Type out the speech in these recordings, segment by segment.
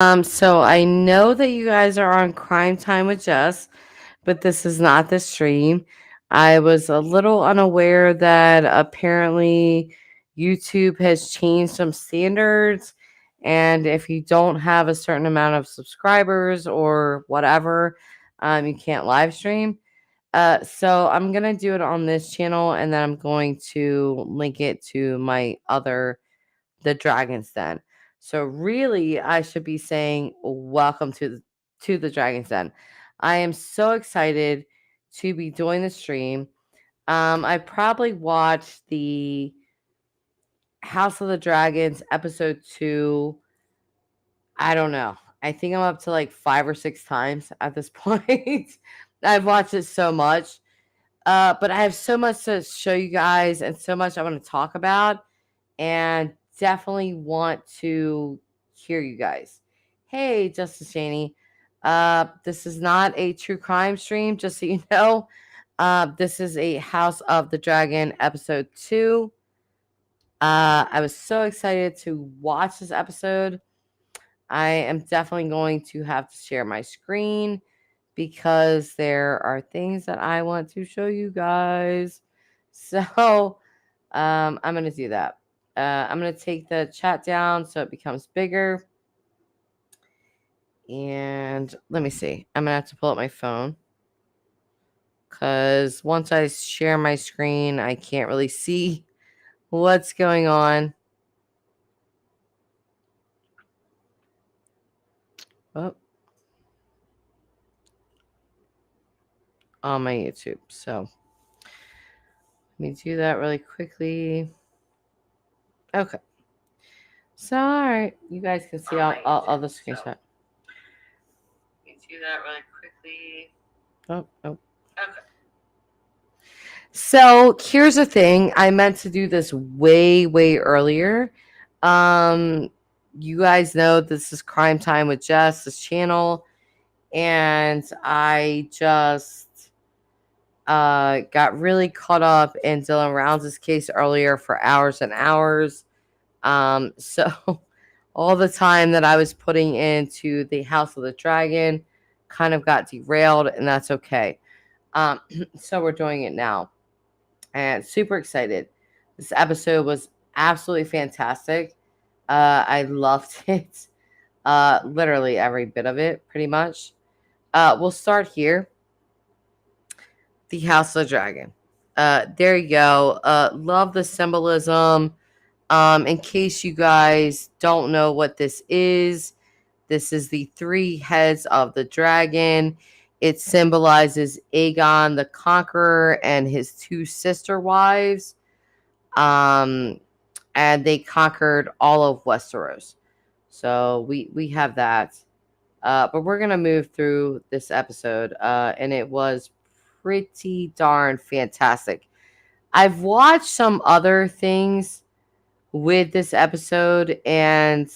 So I know that you guys are on Crime Time with Jess, but this is not the stream. I was a little unaware that apparently YouTube has changed some standards, and if you don't have a certain amount of subscribers or whatever, you can't live stream. So I'm gonna do it on this channel, and then I'm going to link it to my other the Dragon's Den. So really, I should be saying welcome to the Dragon's Den. I am so excited to be doing the stream. I probably watched the House of the Dragons episode 2. I don't know. I think I'm up to like 5 or 6 times at this point. I've watched it so much. But I have so much to show you guys and so much I want to talk about, and definitely want to hear you guys. Hey, Justice Janie. This is not a true crime stream, just so you know. This is a House of the Dragon episode 2. I was so excited to watch this episode. I am definitely going to have to share my screen because there are things that I want to show you guys. So I'm going to do that. I'm going to take the chat down so it becomes bigger. And let me see. I'm going to have to pull up my phone because once I share my screen, I can't really see what's going on. Oh, on my YouTube. So let me do that really quickly. Okay. So, all right. You guys can see all the screenshot. Let me do that really quickly. Oh. Okay. So here's the thing. I meant to do this way earlier. You guys know this is Crime Time with Jess, this channel, and I just got really caught up in Dylan Rounds' case earlier for hours and hours. So all the time that I was putting into the House of the Dragon kind of got derailed, and that's okay. So we're doing it now. And super excited. This episode was absolutely fantastic. I loved it. Literally every bit of it, pretty much. We'll start here. The House of the Dragon. There you go. Love the symbolism. In case you guys don't know what this is the 3 heads of the dragon. It symbolizes Aegon the Conqueror and his 2 sister wives. And they conquered all of Westeros. So we have that. But we're gonna move through this episode, and it was pretty darn fantastic. I've watched some other things with this episode, and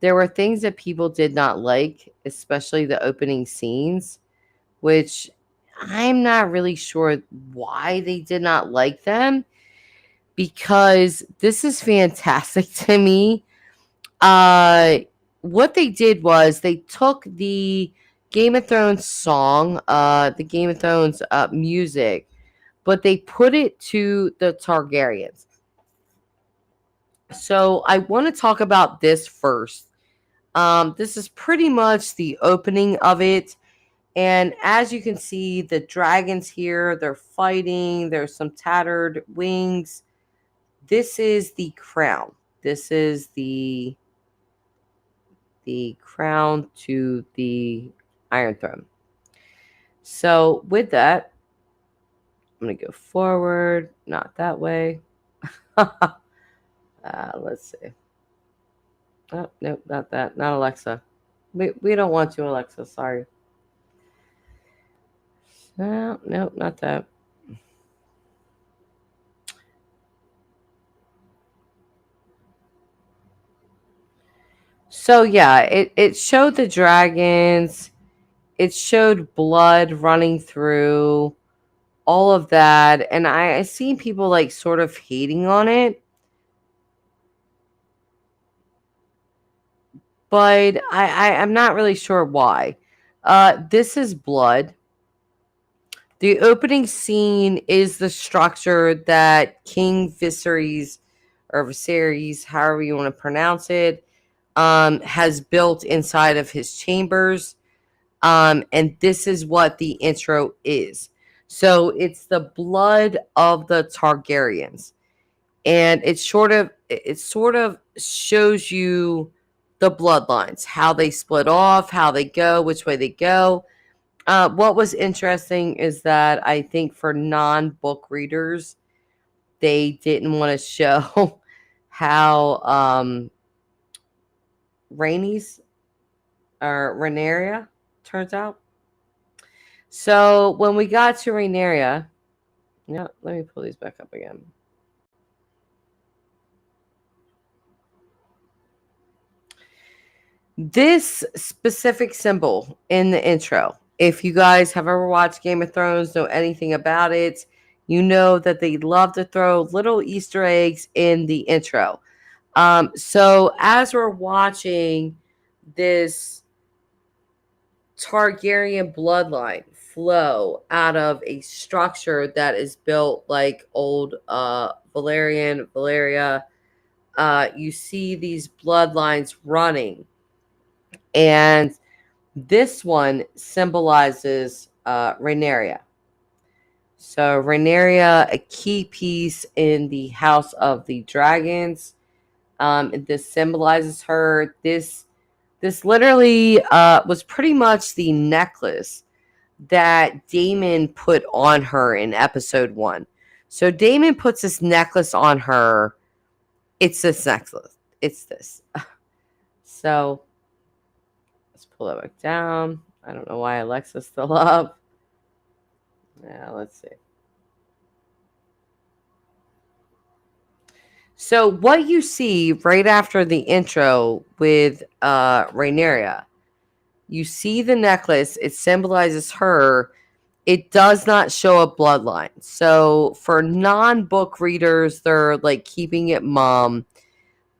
there were things that people did not like, especially the opening scenes, which I'm not really sure why they did not like them, because this is fantastic to me. What they did was they took the Game of Thrones song, the Game of Thrones music, but they put it to the Targaryens. So I want to talk about this first. This is pretty much the opening of it. And as you can see, the dragons here, they're fighting. There's some tattered wings. This is the crown. This is the crown to the Iron Throne. So with that, I'm going to go forward, not that way. Let's see. Oh, nope, not that. Not Alexa. We don't want to, Alexa. Sorry. No, nope, not that. So yeah, it showed the dragons. It showed blood running through all of that, and I seen people like sort of hating on it. but I'm not really sure why. This is blood. The opening scene is the structure that King Viserys, or Viserys, however you want to pronounce it, has built inside of his chambers. And this is what the intro is. So it's the blood of the Targaryens. And it sort of shows you the bloodlines, how they split off, how they go, which way they go. What was interesting is that I think for non-book readers, they didn't want to show how Rhaenys or Rhaenyra turns out. So when we got to Rhaenyra, yeah, let me pull these back up again. This specific symbol in the intro, if you guys have ever watched Game of Thrones, know anything about it, you know that they love to throw little Easter eggs in the intro. So as we're watching this Targaryen bloodline flow out of a structure that is built like old Valyria, you see these bloodlines running. And this one symbolizes Rhaenyra. So Rhaenyra, a key piece in the House of the Dragons. This symbolizes her. This literally was pretty much the necklace that Daemon put on her in episode 1. So Daemon puts this necklace on her. It's this necklace. It's this. So let's pull it back down. I don't know why Alexa's still up. Yeah, let's see. So what you see right after the intro with Rhaenyra, you see the necklace. It symbolizes her. It does not show a bloodline. So for non-book readers, they're like keeping it mum,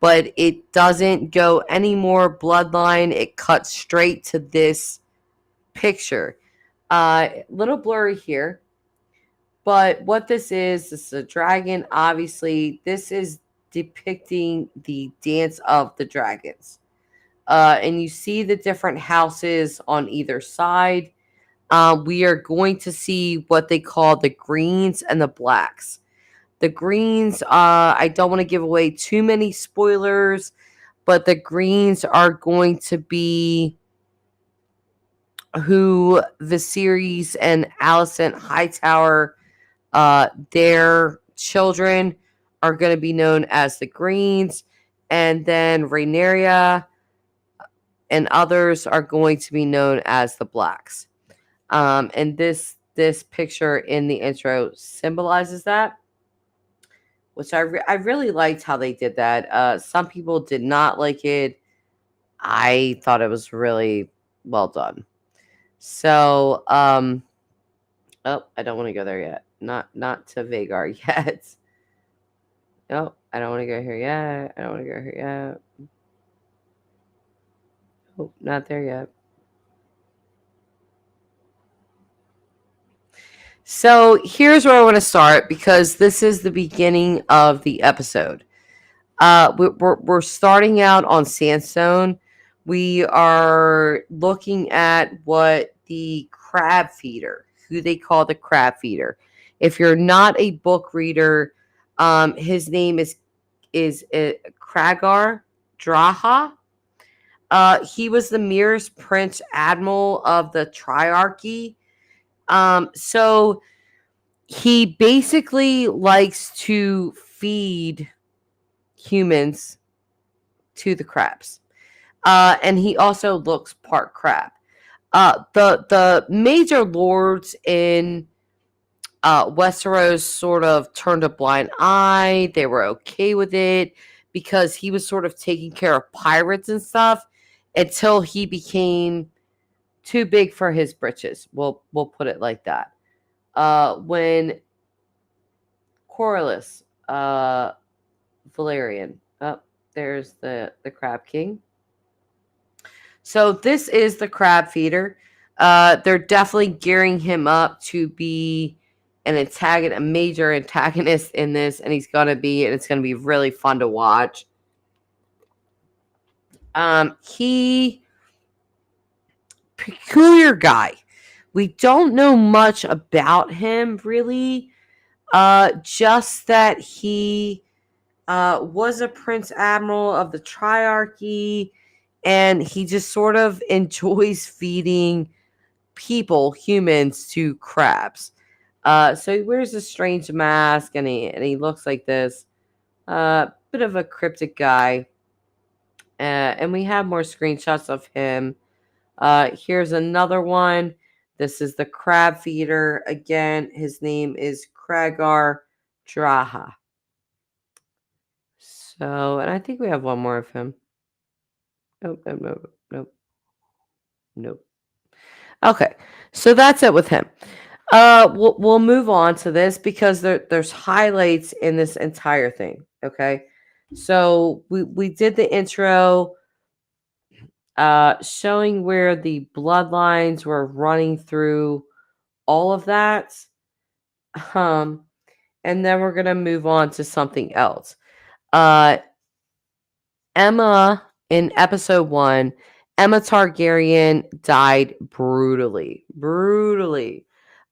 but it doesn't go any more bloodline. It cuts straight to this picture. Little blurry here, but what this is a dragon. Obviously, this is depicting the dance of the dragons. And you see the different houses on either side. We are going to see what they call the greens and the blacks. The greens, I don't want to give away too many spoilers, but the greens are going to be who Viserys and Alicent Hightower, their children are going to be known as the greens. And then Rhaenyra and others are going to be known as the blacks. And this picture in the intro symbolizes that, which I really liked how they did that. Some people did not like it. I thought it was really well done. So, oh, I don't want to go there yet. Not to Vhagar yet. No, I don't want to go here yet. I don't want to go here yet. Oh, not there yet. So here's where I want to start because this is the beginning of the episode. We're starting out on Sandstone. We are looking at what the crab feeder, who they call the crab feeder. If you're not a book reader, his name is Kragar Draha. He was the Mirror's Prince Admiral of the Triarchy. So he basically likes to feed humans to the crabs. And he also looks part crab. The major lords in Westeros sort of turned a blind eye. They were okay with it because he was sort of taking care of pirates and stuff until he became too big for his britches. We'll put it like that. When Corlys Velaryon, there's the Crab King. So this is the crab feeder. They're definitely gearing him up to be a major antagonist in this, and it's gonna be really fun to watch. He peculiar guy. We don't know much about him really. Just that he was a prince admiral of the Triarchy, and he just sort of enjoys feeding humans, to crabs. So he wears a strange mask, and he looks like this. Bit of a cryptic guy. And we have more screenshots of him. Here's another one. This is the crab feeder. Again, his name is Kragar Draha. So, and I think we have one more of him. Nope. Okay, so that's it with him. We'll move on to this because there's highlights in this entire thing. Okay, so we did the intro, showing where the bloodlines were running through all of that. And then we're gonna move on to something else. Emma in episode 1, Emma Targaryen died brutally. Brutally.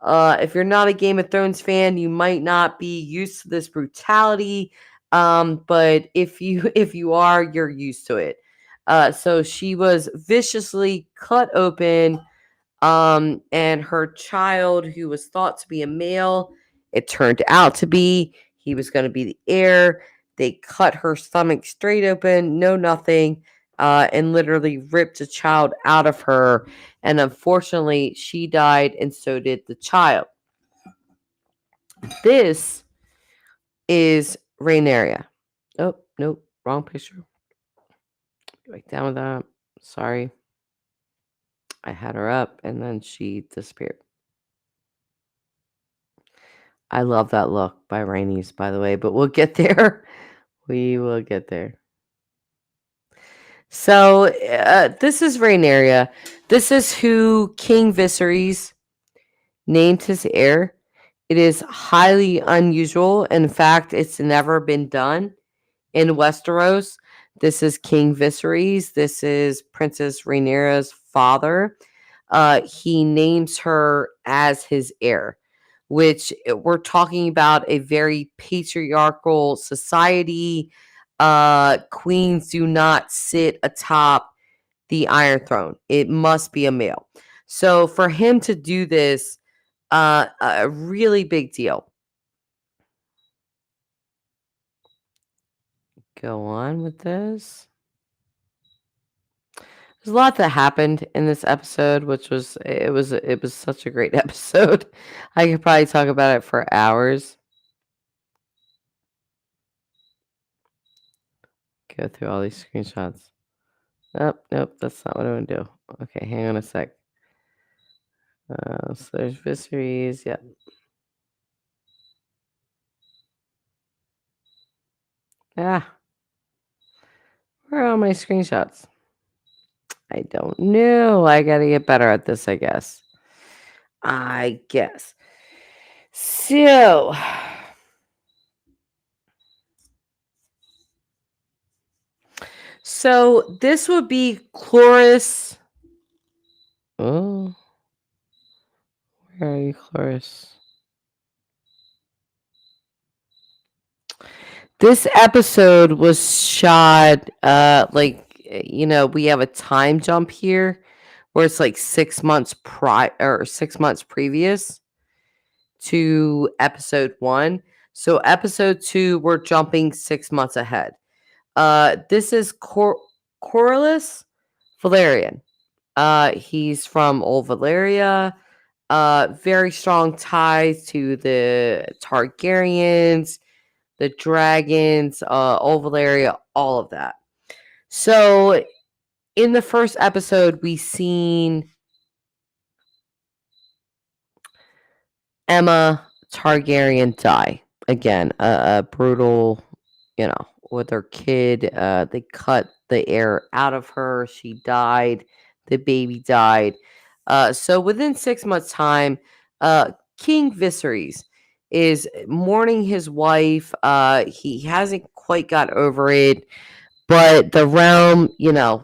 If you're not a Game of Thrones fan, you might not be used to this brutality. But if you are, you're used to it. So she was viciously cut open, and her child, who was thought to be a male, it turned out to be, he was going to be the heir. They cut her stomach straight open, no nothing, and literally ripped a child out of her. And unfortunately, she died, and so did the child. This is Rhaenyra. Oh, nope, wrong picture. Back down with that. Sorry. I had her up, and then she disappeared. I love that look by Rhaenys, by the way, but we'll get there. We will get there. So, this is Rhaenyra. This is who King Viserys named his heir. It is highly unusual. In fact, it's never been done in Westeros. This is King Viserys. This is Princess Rhaenyra's father. He names her as his heir, which we're talking about a very patriarchal society. Queens do not sit atop the Iron Throne. It must be a male. So for him to do this, a really big deal. Go on with this. There's a lot that happened in this episode, which was such a great episode. I could probably talk about it for hours. Go through all these screenshots. Nope, that's not what I want to do. Okay, hang on a sec. So there's Viserys, yeah. Where are all my screenshots? I don't know. I gotta get better at this, I guess. So this would be Cloris. Oh, where are you, Cloris? This episode was shot, we have a time jump here where it's like 6 months 6 months previous to episode 1. So episode 2, we're jumping 6 months ahead. This is Corlys Velaryon. He's from Old Valyria. Very strong ties to the Targaryens, the dragons, Old Valyria, all of that. So in the first episode, we seen Emma Targaryen die. Again, a brutal, with her kid. They cut the air out of her. She died. the baby died. So within 6 months' time, King Viserys is mourning his wife. He hasn't quite got over it, but the realm,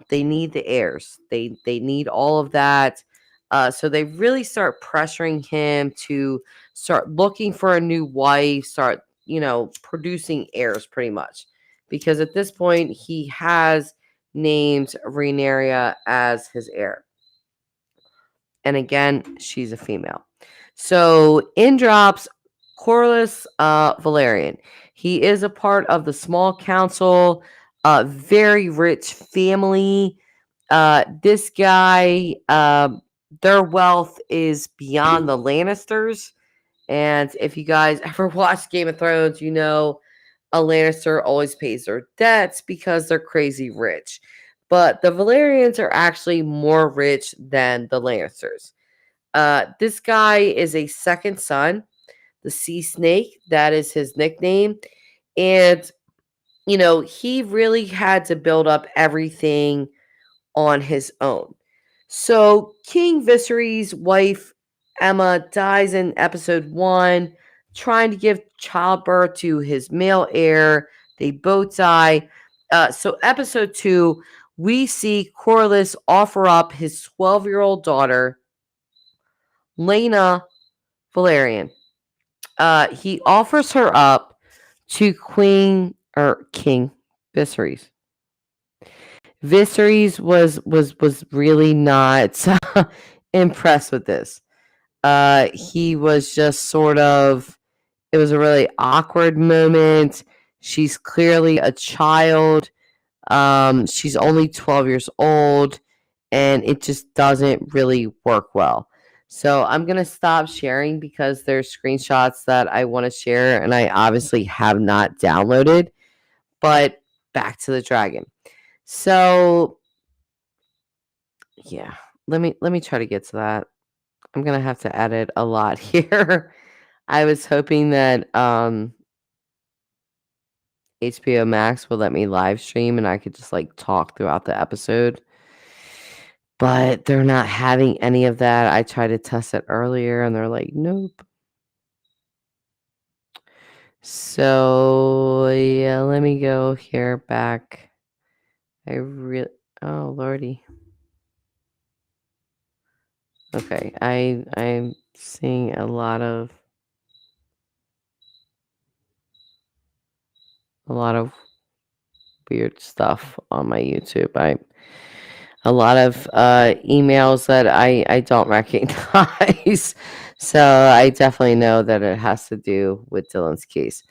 they need the heirs. They need all of that. So they really start pressuring him to start looking for a new wife, start, producing heirs pretty much. Because at this point, he has named Rhaenyra as his heir. And again, she's a female. So in drops Corlys Valerian. He is a part of the small council, very rich family. This guy, their wealth is beyond the Lannisters. And if you guys ever watched Game of Thrones, a Lannister always pays their debts because they're crazy rich. But the Valerians are actually more rich than the Lannisters. This guy is a second son, the Sea Snake. That is his nickname. And, he really had to build up everything on his own. So King Viserys' wife, Emma, dies in episode 1, trying to give childbirth to his male heir. They both die. So episode 2, we see Corlys offer up his 12-year-old daughter, Laena Valerian. He offers her up to King Viserys. Viserys was really not impressed with this. He was just sort of. It was a really awkward moment. She's clearly a child. She's only 12 years old, and it just doesn't really work well. So I'm going to stop sharing because there's screenshots that I want to share, and I obviously have not downloaded. But back to the dragon. So yeah, let me try to get to that. I'm going to have to edit a lot here. I was hoping that HBO Max would let me live stream and I could just talk throughout the episode. But they're not having any of that. I tried to test it earlier and they're like, nope. So yeah, let me go here back. Oh lordy. Okay, I'm seeing a lot of weird stuff on my YouTube. A lot of emails that I don't recognize. So I definitely know that it has to do with Dylan's case.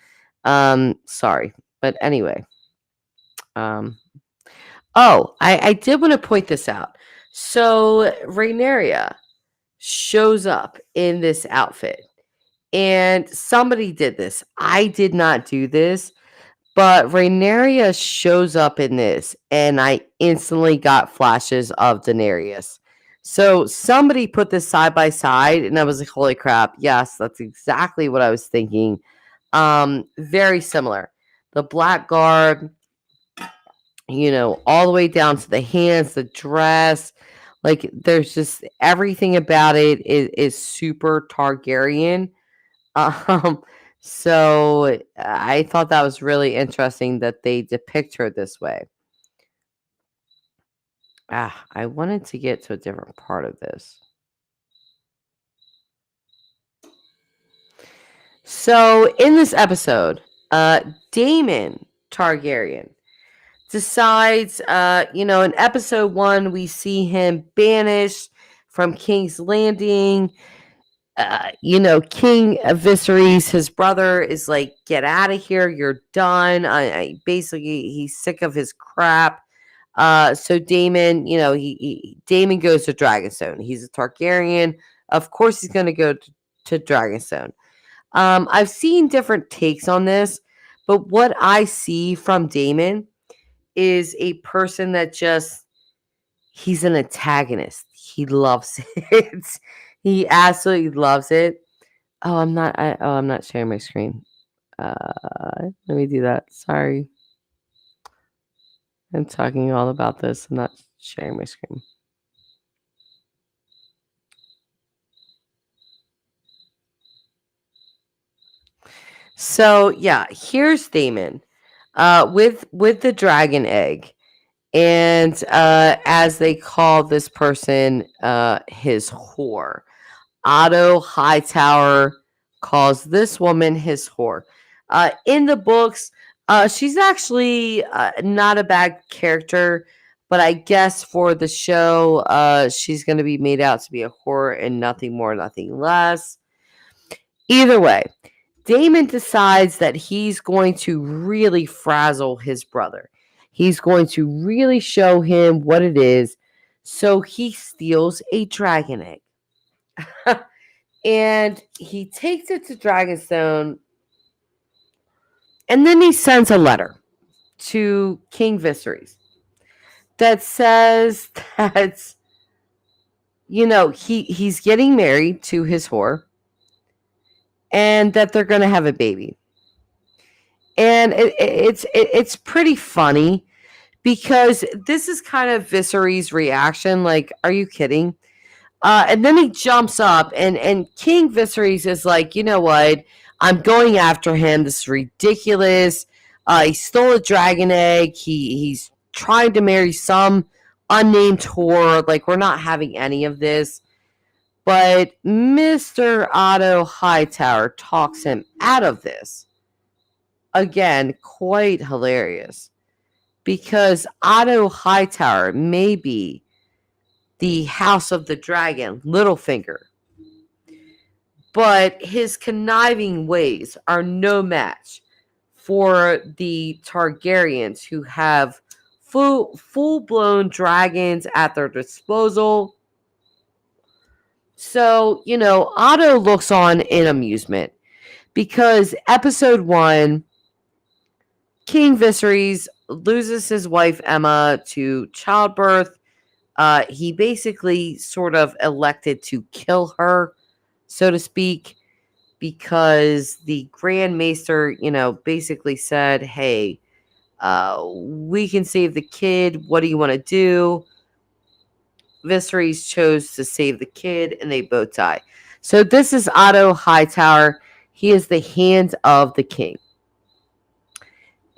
Sorry. But anyway. I did want to point this out. So Rhaenyra shows up in this outfit. And somebody did this. I did not do this. But Rhaenyra shows up in this, and I instantly got flashes of Daenerys. So somebody put this side by side, and I was like, holy crap, yes, that's exactly what I was thinking. Very similar. The black garb, all the way down to the hands, the dress. Like, there's just everything about it is super Targaryen. Um, so I thought that was really interesting that they depict her this way. I wanted to get to a different part of this. So in this episode, Daemon Targaryen decides, in episode 1, we see him banished from King's Landing. King Viserys, his brother, is like, get out of here, you're done. Basically, he's sick of his crap. So Daemon, Daemon goes to Dragonstone. He's a Targaryen. Of course, he's going to go to Dragonstone. I've seen different takes on this, but what I see from Daemon is a person that he's an antagonist. He loves it. He absolutely loves it. I'm not sharing my screen. Let me do that. Sorry. I'm talking all about this. I'm not sharing my screen. So yeah, here's Damon with the dragon egg. And as they call this person, his whore. Otto Hightower calls this woman his whore. In the books, she's actually not a bad character, but I guess for the show, she's going to be made out to be a whore and nothing more, nothing less. Either way, Damon decides that he's going to really frazzle his brother. He's going to really show him what it is. So he steals a dragon egg. And he takes it to Dragonstone. And then he sends a letter to King Viserys that says that, he's getting married to his whore and that they're going to have a baby. And it's pretty funny because this is kind of Viserys' reaction. Like, are you kidding? And then he jumps up, and King Viserys is like, you know what? I'm going after him. This is ridiculous. He stole a dragon egg. He's trying to marry some unnamed whore. Like, we're not having any of this. But Mr. Otto Hightower talks him out of this. Again, quite hilarious. Because Otto Hightower may be the House of the Dragon, Littlefinger. But his conniving ways are no match for the Targaryens, who have full-blown dragons at their disposal. So, Otto looks on in amusement because episode 1, King Viserys loses his wife Emma to childbirth. He basically sort of elected to kill her, so to speak, because the Grand Maester, basically said, hey, we can save the kid. What do you want to do? Viserys chose to save the kid, and they both die. So this is Otto Hightower. He is the hand of the king.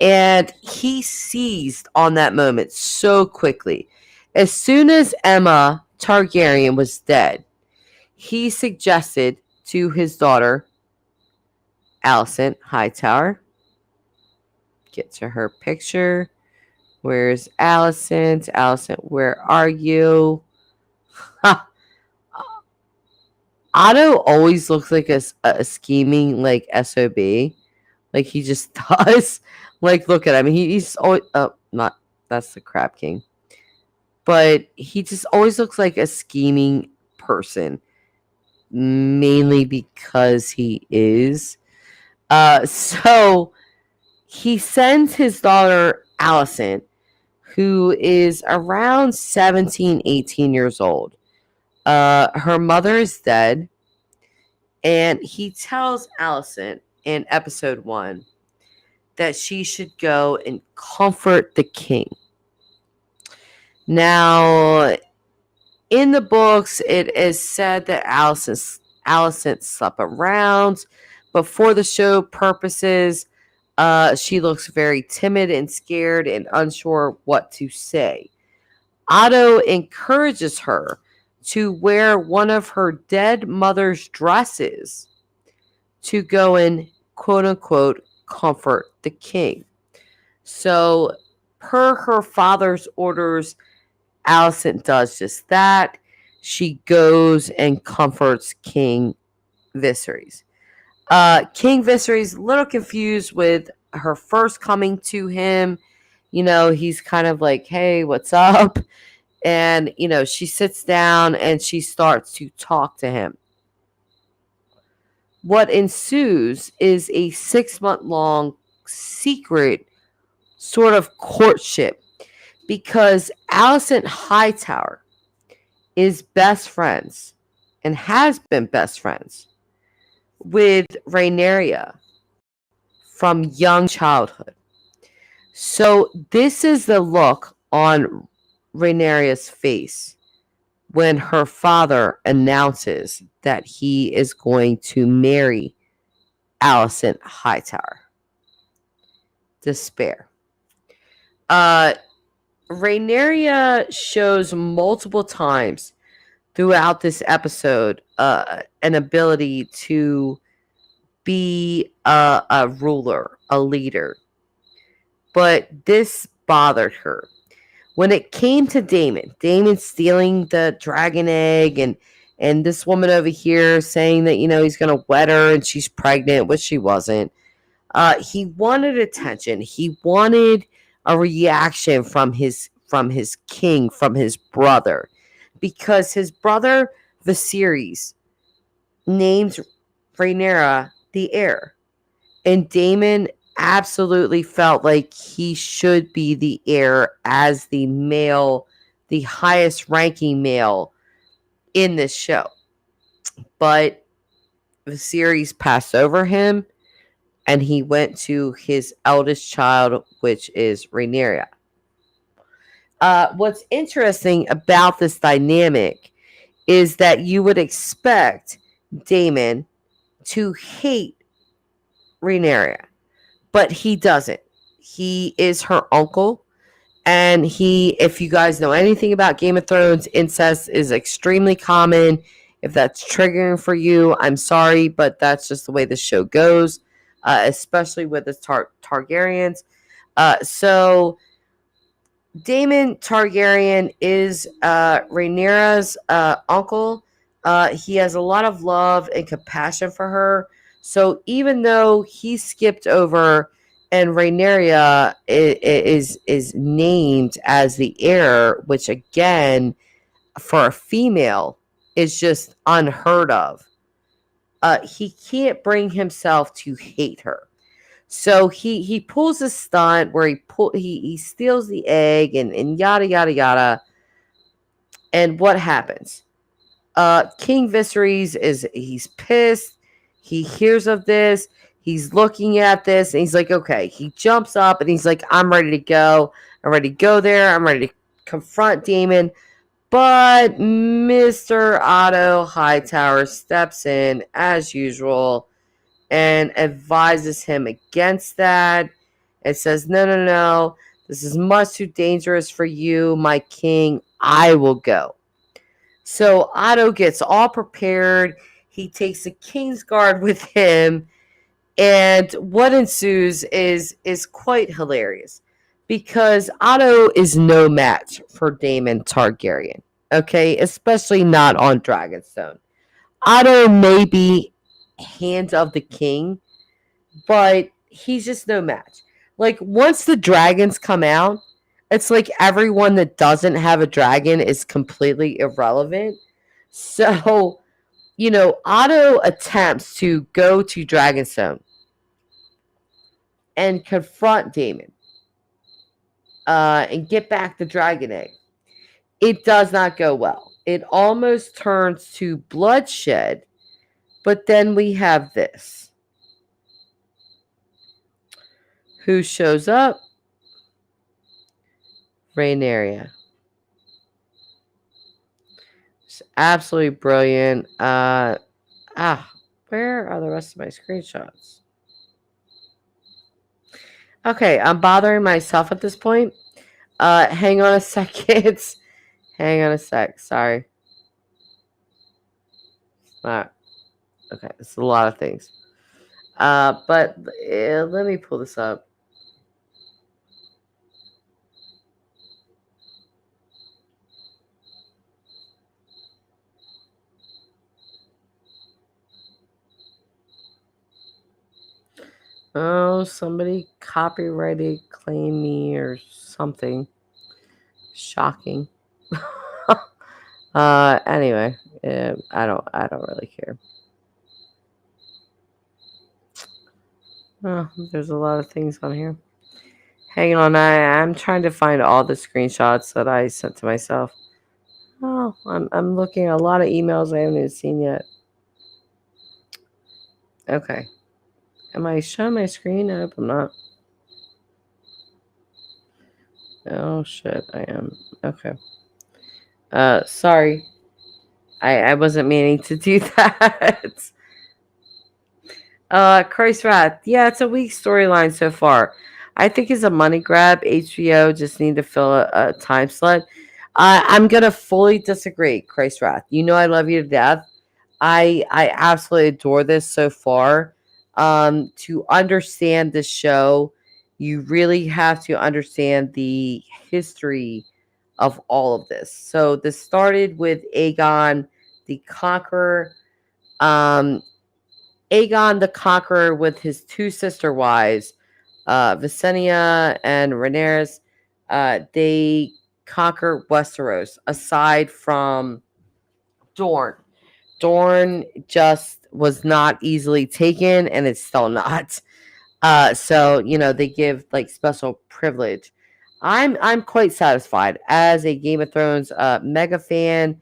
And he seized on that moment so quickly. As soon as Emma Targaryen was dead, he suggested to his daughter, Alicent Hightower, get to her picture. Where's Alicent? Alicent, where are you? Otto always looks like a scheming, like, SOB. Like, he just does. Like, look at him. He's always... Oh, not... That's the Crab King. But he just always looks like a scheming person. Mainly because he is. So, he sends his daughter, Alicent, who is around 17, 18 years old. Her mother is dead. And he tells Alicent in episode 1 that she should go and comfort the king. Now, in the books, it is said that Alicent slept around, but for the show purposes, she looks very timid and scared and unsure what to say. Otto encourages her to wear one of her dead mother's dresses to go and, quote unquote, comfort the king. So, per her father's orders, Alicent does just that. She goes and comforts King Viserys. King Viserys a little confused with her first coming to him. He's kind of like, hey, what's up? And, she sits down and she starts to talk to him. What ensues is a 6-month-long secret sort of courtship because Alicent Hightower is best friends and has been best friends with Rhaenyra from young childhood. So this is the look on Rhaenyra's face when her father announces that he is going to marry Alicent Hightower. Despair. Rhaenyra shows multiple times throughout this episode an ability to be a ruler, a leader. But this bothered her. When it came to Daemon stealing the dragon egg and this woman over here saying that, he's going to wed her and she's pregnant, which she wasn't. He wanted attention. He wanted a reaction from his king, from his brother, because his brother Viserys named Rhaenyra the heir, and Daemon absolutely felt like he should be the heir as the male, the highest ranking male in this show. But Viserys passed over him, and he went to his eldest child, which is Rhaenyra. What's interesting about this dynamic is that you would expect Daemon to hate Rhaenyra, but he doesn't. He is her uncle, and if you guys know anything about Game of Thrones, incest is extremely common. If that's triggering for you, I'm sorry, but that's just the way the show goes, especially with the Targaryens. So Daemon Targaryen is Rhaenyra's uncle. He has a lot of love and compassion for her. So even though he skipped over and Rhaenyra is named as the heir, which again, for a female, is just unheard of, he can't bring himself to hate her. So he pulls a stunt where he steals the egg and yada yada yada. And what happens? King Viserys he's pissed. He hears of this. He's looking at this and he's like, okay. He jumps up and he's like, I'm ready to go. I'm ready to go there. I'm ready to confront Daemon. But Mr. Otto Hightower steps in as usual and advises him against that. It says, no. This is much too dangerous for you, my king. I will go. So Otto gets all prepared. He takes the King's Guard with him. And what ensues is quite hilarious, because Otto is no match for Daemon Targaryen. Okay? Especially not on Dragonstone. Otto may be hand of the king, but he's just no match. Like, once the dragons come out, it's like everyone that doesn't have a dragon is completely irrelevant. So, Otto attempts to go to Dragonstone and confront Daemon and get back the dragon egg. It does not go well. It almost turns to bloodshed, but then we have this. Who shows up? Rhaenyra. It's absolutely brilliant. Where are the rest of my screenshots? Okay, I'm bothering myself at this point. Hang on a second. Hang on a sec. Sorry. Alright. Okay, it's a lot of things. But let me pull this up. Oh, somebody copyrighted claim me or something. Shocking. Anyway, I don't really care. Oh, there's a lot of things on here. Hang on, I'm trying to find all the screenshots that I sent to myself. Oh, I'm looking at a lot of emails I haven't even seen yet. Okay. Am I showing my screen? I hope I'm not. Oh shit, I am. Okay. Sorry. I wasn't meaning to do that. Christ Wrath. Yeah, it's a weak storyline so far. I think it's a money grab. HBO just need to fill a time slot. I'm gonna fully disagree, Christ Wrath. You know I love you to death. I absolutely adore this so far. To understand this show, you really have to understand the history of all of this. So this started with Aegon the Conqueror. Um, Aegon the Conqueror with his two sister wives, Visenya and Rhaenyra. They conquer Westeros. Aside from Dorne, Dorne just was not easily taken, and it's still not. So they give like special privilege. I'm quite satisfied as a Game of Thrones mega fan.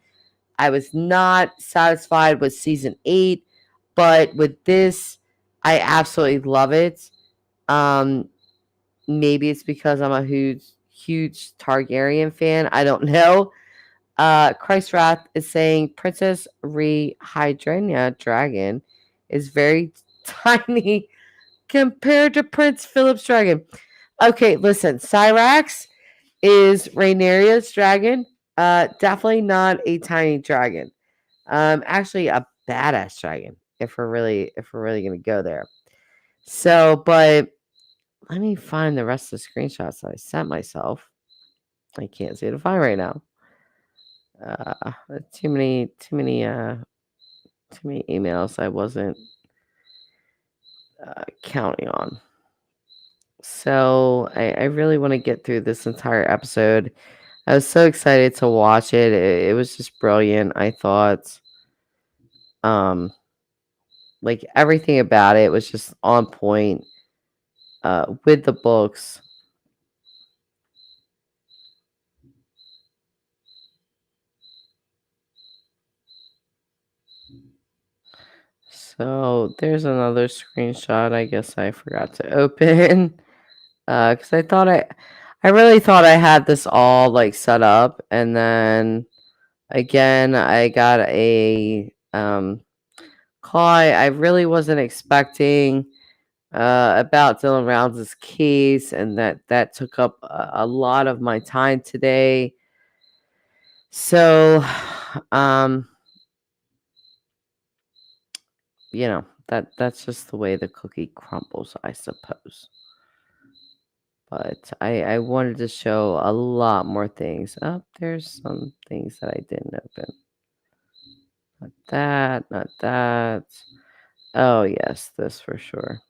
I was not satisfied with season 8, but with this, I absolutely love it. Um, Maybe it's because I'm a huge Targaryen fan. I don't know. Christ Wrath is saying Princess Rehydrenia Dragon is very tiny compared to Prince Philip's dragon. Okay, listen, Cyrax is Rhaenyra's dragon. Definitely not a tiny dragon. Actually a badass dragon. If we're really gonna go there. So, but let me find the rest of the screenshots that I sent myself. I can't seem to find right now. Uh, too many, too many emails I wasn't counting on. So I really want to get through this entire episode. I was so excited to watch it. It was just brilliant. I thought, um, like everything about it was just on point with the books. So there's another screenshot. I guess I forgot to open because I really thought I had this all like set up, and then again I got a call I really wasn't expecting about Dylan Rounds' case, and that took up a lot of my time today. So, um, that's just the way the cookie crumbles, I suppose. But I wanted to show a lot more things. Oh, there's some things that I didn't open. Not that, not that. Oh, yes, this for sure.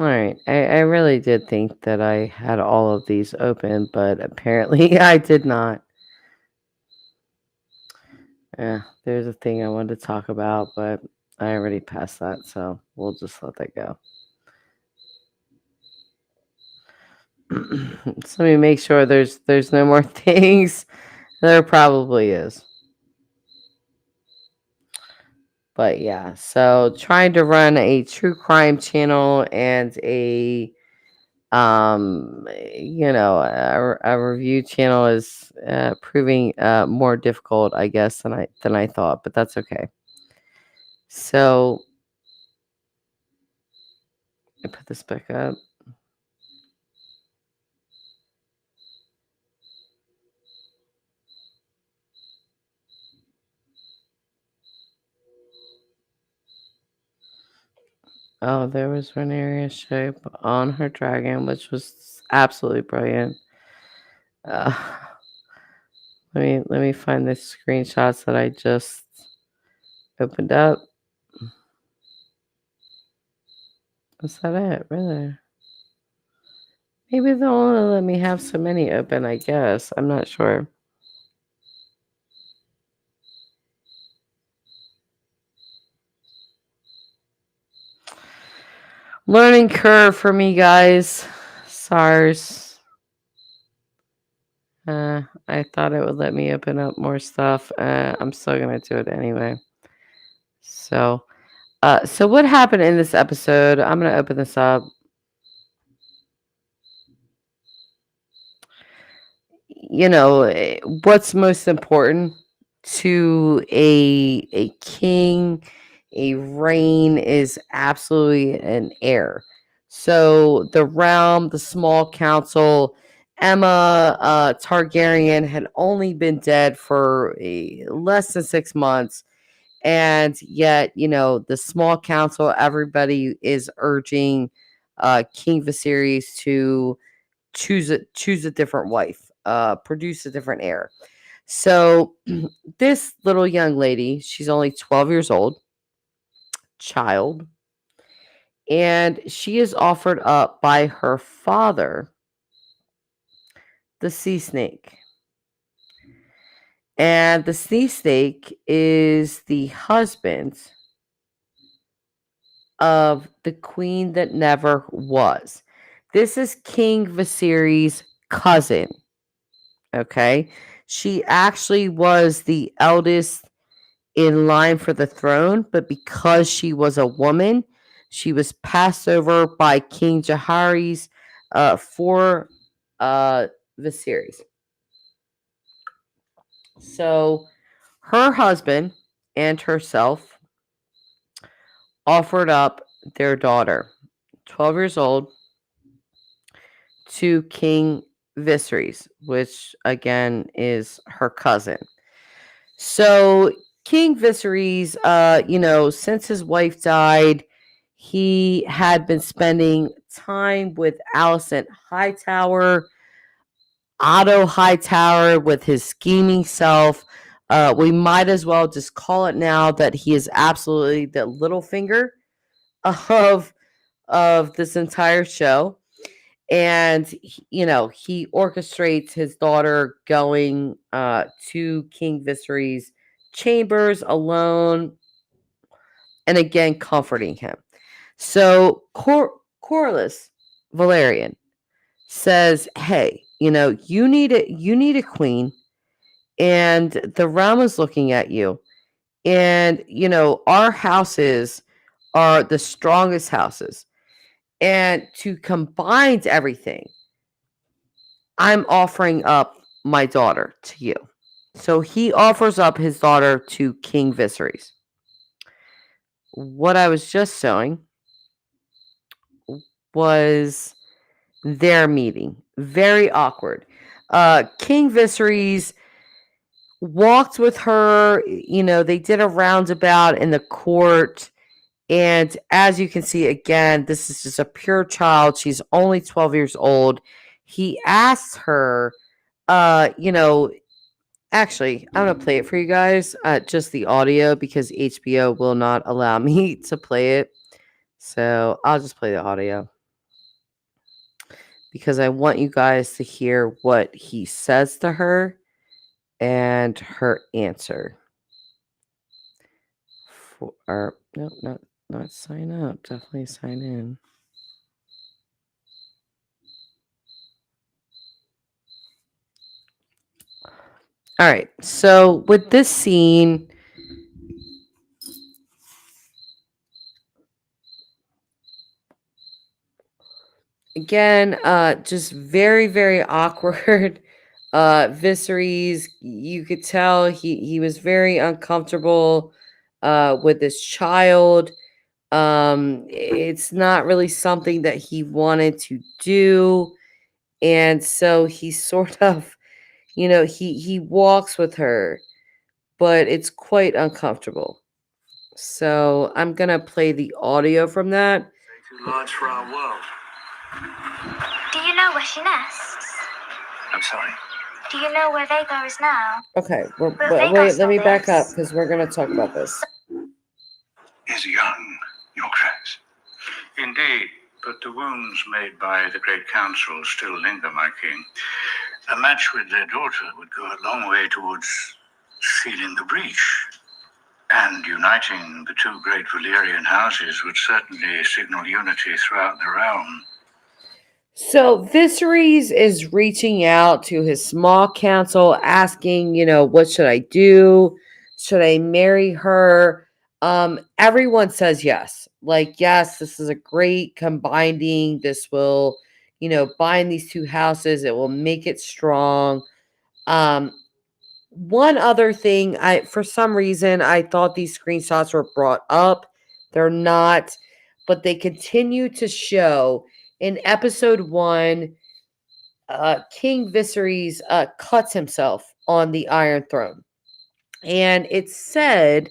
All right. I really did think that I had all of these open, but apparently I did not. Yeah, there's a thing I wanted to talk about, but I already passed that, so we'll just let that go. So let me make sure there's no more things. There probably is. But yeah, so trying to run a true crime channel and a a review channel is proving more difficult, I guess, than I thought, but that's okay. So I put this back up. Oh, there was Rhaenyra's shape on her dragon, which was absolutely brilliant. Uh, let me find the screenshots that I just opened up. Is that it? Really? Maybe they'll only let me have so many open, I guess. I'm not sure. Learning curve for me, guys. SARS. I thought it would let me open up more stuff. I'm still gonna do it anyway. So what happened in this episode? I'm gonna open this up. what's most important to a king, a reign is absolutely an heir. So the realm, the small council, Emma Targaryen had only been dead for less than 6 months, and yet the small council, everybody is urging King Viserys to choose a different wife, produce a different heir. So this little young lady, she's only 12 years old, child, and she is offered up by her father, the sea snake. And the sea snake is the husband of the queen that never was. This is King Viserys' cousin. Okay. She actually was the eldest in line for the throne, but because she was a woman, she was passed over by King Jaehaerys for Viserys. So her husband and herself offered up their daughter, 12 years old, to King Viserys, which again is her cousin. So King Viserys, since his wife died, he had been spending time with Alicent Hightower, Otto Hightower, with his scheming self. We might as well just call it now that he is absolutely the Littlefinger of this entire show. And he orchestrates his daughter going to King Viserys' chambers alone, and again comforting him. So Corlys Valerian says, "Hey, you need a queen, and the realm is looking at you, and our houses are the strongest houses, and to combine everything, I'm offering up my daughter to you." So he offers up his daughter to King Viserys. What I was just showing was their meeting. Very awkward. King Viserys walked with her. They did a roundabout in the court. And as you can see, again, this is just a pure child. She's only 12 years old. He asked her, actually, I'm going to play it for you guys, just the audio, because HBO will not allow me to play it. So I'll just play the audio because I want you guys to hear what he says to her and her answer. No, not sign up. Definitely sign in. All right. So with this scene, again, just very, very awkward. Viserys, you could tell he was very uncomfortable with this child. It's not really something that he wanted to do. And so he sort of, he walks with her, but it's quite uncomfortable. So I'm going to play the audio from that. Too large for our world. Do you know where she nests? I'm sorry. Do you know where Vhagar is now? Okay, wait, let me back up because we're going to talk about this. Is young, your Grace. Indeed, but the wounds made by the Great Council still linger, my king. A match with their daughter would go a long way towards sealing the breach. And uniting the two great Valyrian houses would certainly signal unity throughout the realm. So Viserys is reaching out to his small council, asking, what should I do? Should I marry her? Everyone says yes. Like, yes, this is a great combining. This will, bind these two houses. It will make it strong. One other thing, for some reason I thought these screenshots were brought up. They're not, but they continue to show in episode 1 King Viserys cuts himself on the Iron Throne. And it's said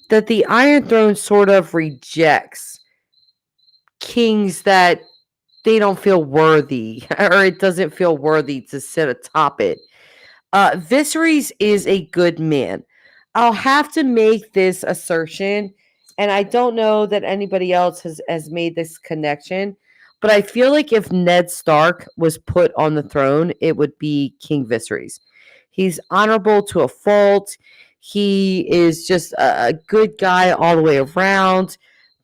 that the Iron Throne sort of rejects kings that they don't feel worthy, or it doesn't feel worthy to sit atop it. Viserys is a good man. I'll have to make this assertion, and I don't know that anybody else has made this connection, but I feel like if Ned Stark was put on the throne, it would be King Viserys. He's honorable to a fault. He is just a good guy all the way around.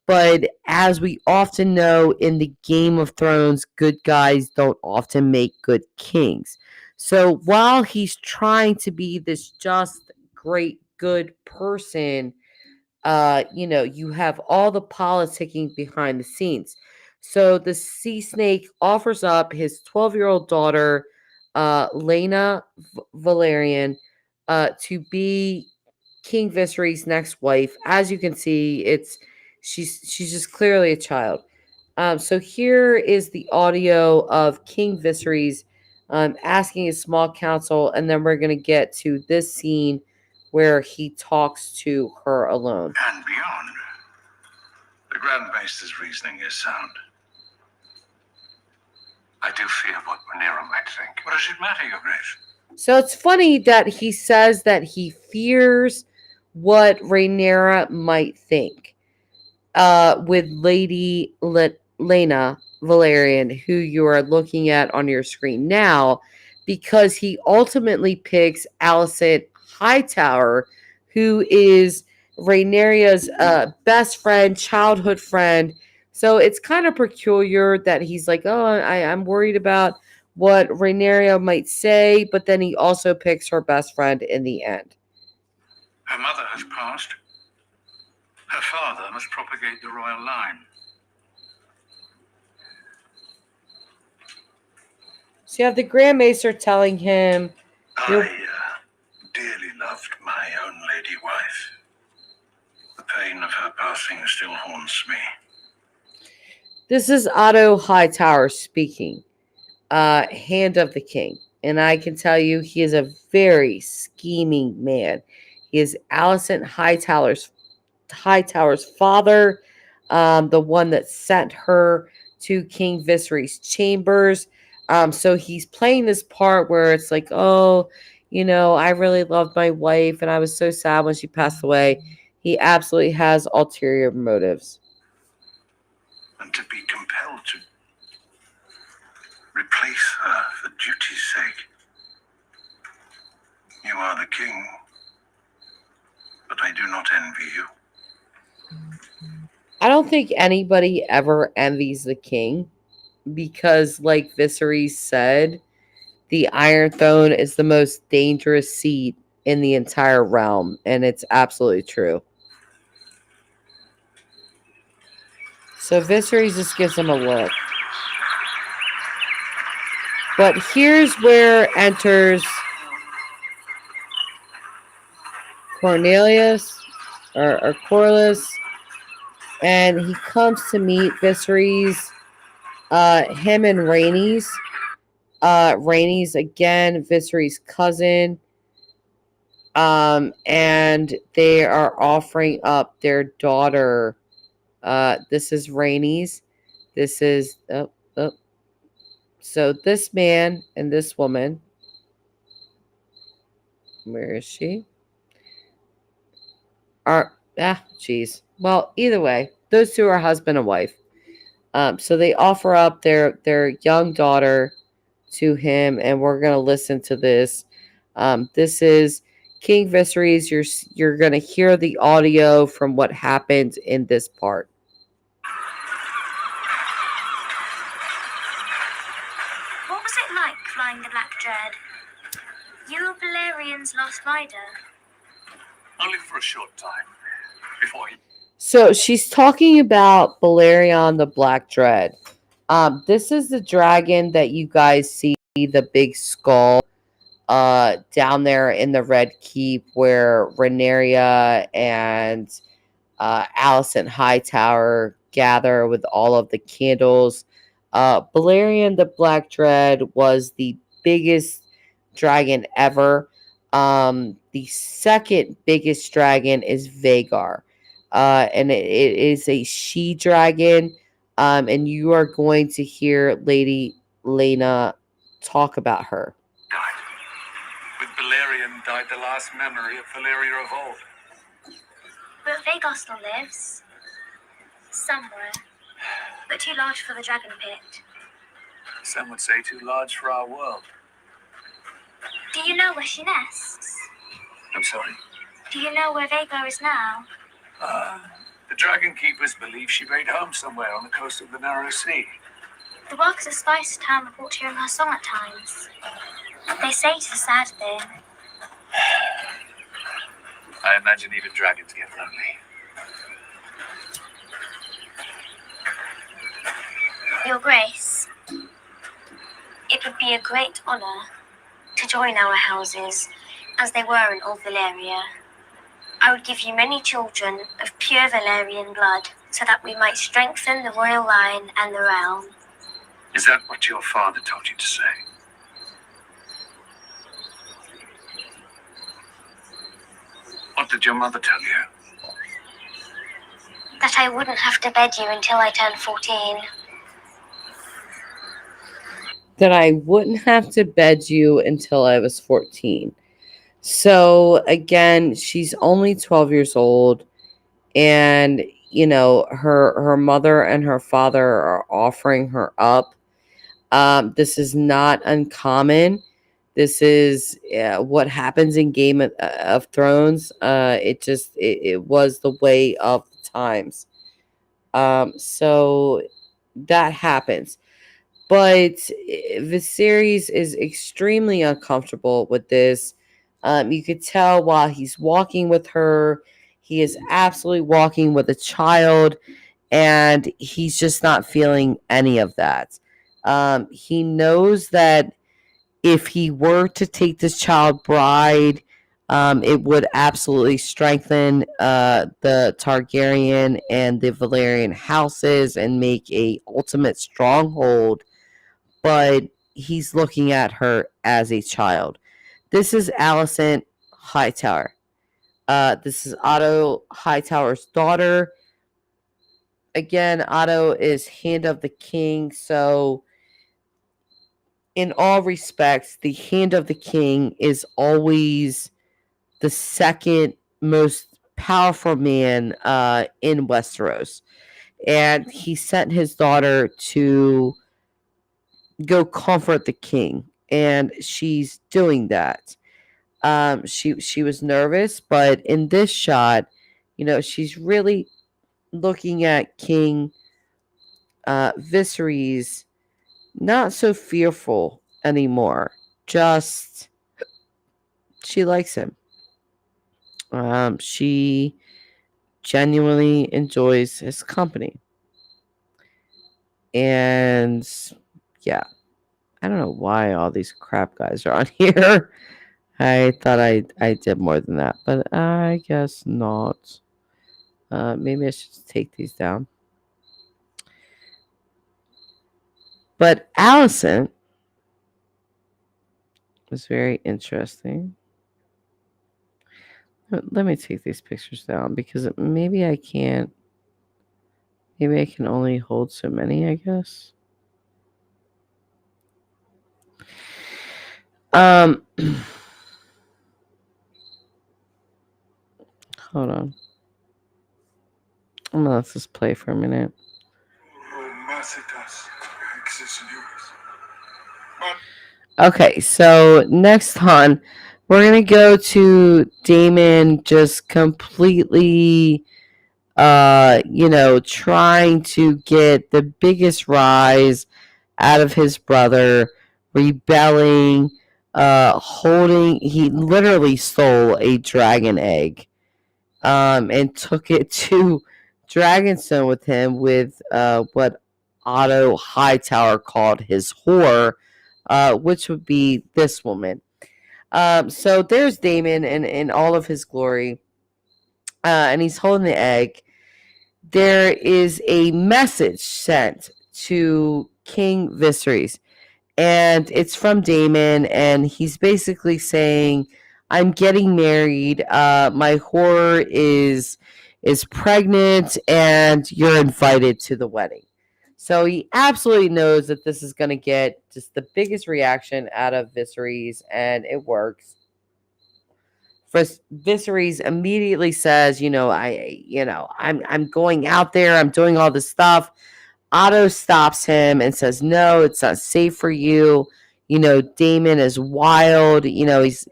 But as we often know in the Game of Thrones, good guys don't often make good kings. So while he's trying to be this just great good person, you have all the politicking behind the scenes. So the sea snake offers up his 12-year-old daughter, Lena Valerian, to be King Viserys' next wife. As you can see, she's just clearly a child. So here is the audio of King Viserys asking his small council, and then we're going to get to this scene where he talks to her alone. And beyond, the Grand Maester's reasoning is sound. I do fear what Rhaenyra might think. What does it matter, Your Grace? So it's funny that he says that he fears what Rhaenyra might think with Lady Lena Valerian, who you are looking at on your screen now, because he ultimately picks Alicent Hightower, who is Rhaenyra's best friend, childhood friend. So it's kind of peculiar that he's like, oh, I'm worried about what Rhaenyra might say, but then he also picks her best friend in the end. Her mother has passed. Her father must propagate the royal line. So you have the Grand Maester telling him, I dearly loved my own lady wife. The pain of her passing still haunts me. this is Otto Hightower speaking, Hand of the King. And I can tell you, he is a very scheming man. He is Alicent Hightower's father, the one that sent her to King Viserys' chambers. So he's playing this part where it's like, oh, I really loved my wife and I was so sad when she passed away. He absolutely has ulterior motives. And to be compelled to replace her for duty's sake. You are the king, but I do not envy you. I don't think anybody ever envies the king because, like Viserys said, the Iron Throne is the most dangerous seat in the entire realm, and it's absolutely true. So Viserys just gives him a look. But here's where enters Cornelius, or Corlys, and he comes to meet Viserys, him and Rhaenys. Rhaenys, again, Viserys' cousin. And they are offering up their daughter. This is Rhaenys. This is... So this man and this woman... Where is she? Jeez. Well, either way, those two are husband and wife. So they offer up their young daughter to him, and we're gonna listen to this. This is King Viserys. You're gonna hear the audio from what happened in this part. What was it like flying the Black Dread? You were Balerian's last rider. Only for a short time, before he... So she's talking about Balerion the Black Dread. This is the dragon that you guys see, the big skull. down there in the Red Keep where Rhaenyra and Alicent Hightower gather with all of the candles. Balerion the Black Dread was the biggest dragon ever. The second biggest dragon is Vagar, and it is a she dragon. And you are going to hear Lady Lena talk about her. Died. With Balerion died the last memory of Valyria of old. But Vagar still lives. Somewhere. But too large for the dragon pit. Some would say too large for our world. Do you know where she nests? I'm sorry? Do you know where Vagar is now? The Dragon Keepers believe she made home somewhere on the coast of the Narrow Sea. The workers of Spice Town report hearing her song at times. They say it's a sad thing. I imagine even dragons get lonely. Your Grace, it would be a great honor to join our houses as they were in Old Valyria. I would give you many children of pure Valyrian blood so that we might strengthen the royal line and the realm. Is that what your father told you to say? What did your mother tell you? That I wouldn't have to bed you until I turned 14. That I wouldn't have to bed you until I was 14. So again, she's only 12 years old, and you know, her mother and her father are offering her up. This is not uncommon. This is what happens in Game of Thrones. It was the way of the times. So that happens. But Viserys is extremely uncomfortable with this. You could tell while he's walking with her, he is absolutely walking with a child, and he's just not feeling any of that. He knows that if he were to take this child bride, it would absolutely strengthen the Targaryen and the Valyrian houses and make a ultimate stronghold. But he's looking at her as a child. This is Alicent Hightower. This is Otto Hightower's daughter. Again, Otto is Hand of the King, so in all respects, the Hand of the King is always the second most powerful man in Westeros. And he sent his daughter to go comfort the king, and she's doing that. She was nervous, but in this shot, you know, she's really looking at King Viserys, not so fearful anymore. Just she likes him. She genuinely enjoys his company. And yeah, I don't know why all these crap guys are on here. I thought I did more than that, but I guess not. Maybe I should take these down. But Alicent was very interesting. Let me take these pictures down because maybe I can't. Maybe I can only hold so many, I guess. Hold on. I'm gonna let this play for a minute. Okay, so next on, we're gonna go to Daemon just completely, trying to get the biggest rise out of his brother, rebelling, he literally stole a dragon egg, and took it to Dragonstone with him with what Otto Hightower called his whore, which would be this woman. So there's Damon in all of his glory, and he's holding the egg. There is a message sent to King Viserys, and it's from Damon, and he's basically saying, "I'm getting married. My whore is pregnant, and you're invited to the wedding." So he absolutely knows that this is going to get just the biggest reaction out of Viserys, and it works. Viserys immediately says, I'm going out there. I'm doing all this stuff. Otto stops him and says, "No, it's not safe for you. Damon is wild. He's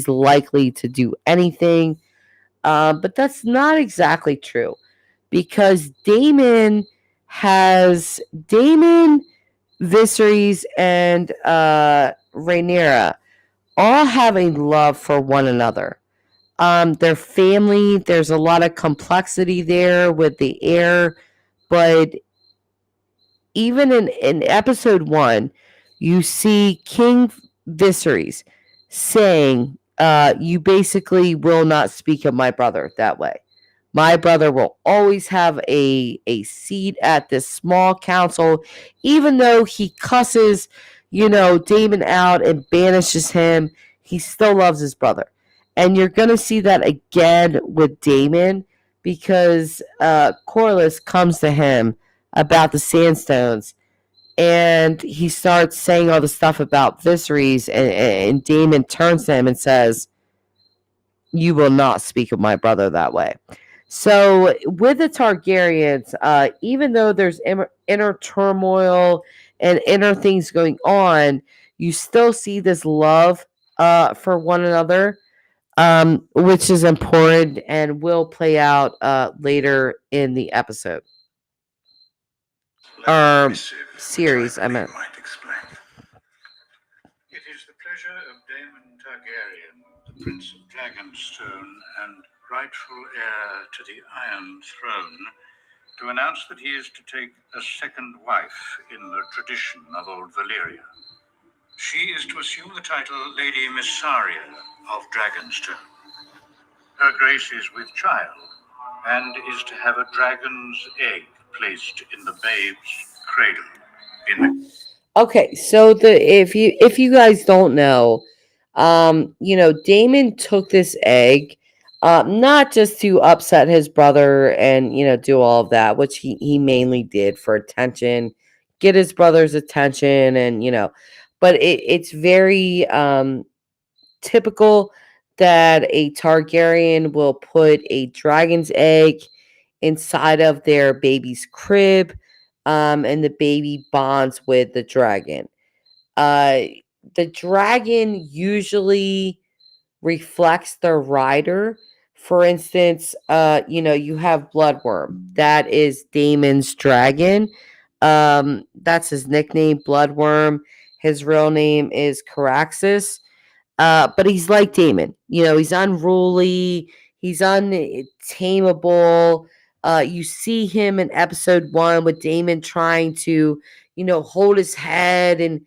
likely to do anything." But that's not exactly true, because Damon, Viserys, and Rhaenyra all have a love for one another. Their family, there's a lot of complexity there with the heir, but even in episode 1, you see King Viserys saying, "You basically will not speak of my brother that way. My brother will always have a seat at this small council, even though he cusses, Damon out and banishes him. He still loves his brother." And you're going to see that again with Damon, because Corlys comes to him about the Sandstones, and he starts saying all the stuff about Viserys, and Damon turns to him and says, "You will not speak of my brother that way." So with the Targaryens, even though there's inner turmoil and inner things going on, you still see this love for one another, which is important and will play out later in the episode. Series, I meant. It is the pleasure of Daemon Targaryen, the Prince of Dragonstone and rightful heir to the Iron Throne, to announce that he is to take a second wife in the tradition of Old Valyria. She is to assume the title Lady Mysaria of Dragonstone. Her grace is with child, and is to have a dragon's egg placed in the babe's cradle. Okay, so if you guys don't know, Damon took this egg, not just to upset his brother and do all of that, which he mainly did for attention, get his brother's attention, and but it's very typical that a Targaryen will put a dragon's egg inside of their baby's crib, and the baby bonds with the dragon. Uh, the dragon usually reflects the rider. For instance, you have Bloodworm. That is Daemon's dragon. That's his nickname, Bloodworm. His real name is Caraxes. But he's like Daemon. He's unruly. He's untamable. You see him in episode 1 with Daemon trying to, hold his head and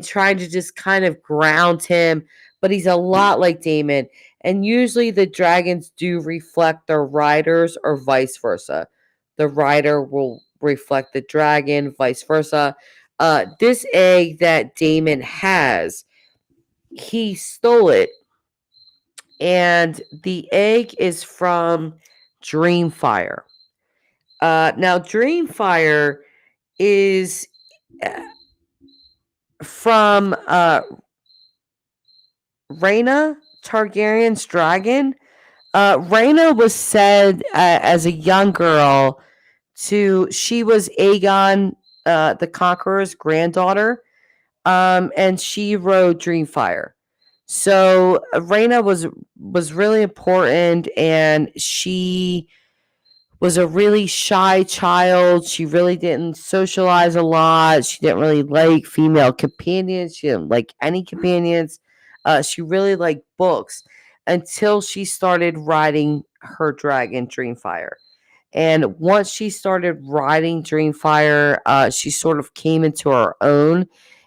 trying to just kind of ground him. But he's a lot like Daemon. And usually the dragons do reflect their riders, or vice versa. The rider will reflect the dragon, vice versa. This egg that Daemon has, he stole it, and the egg is from Dreamfire. Now, Dreamfire is from Rhaena Targaryen's dragon. Rhaena was said as a young girl she was Aegon the Conqueror's granddaughter, and she rode Dreamfire. So Rhaena was really important, and she was a really shy child. She really didn't socialize a lot. She didn't really like female companions. She didn't like any companions. She really liked books until she started riding her dragon, Dreamfire. And once she started riding Dreamfire, she sort of came into her own.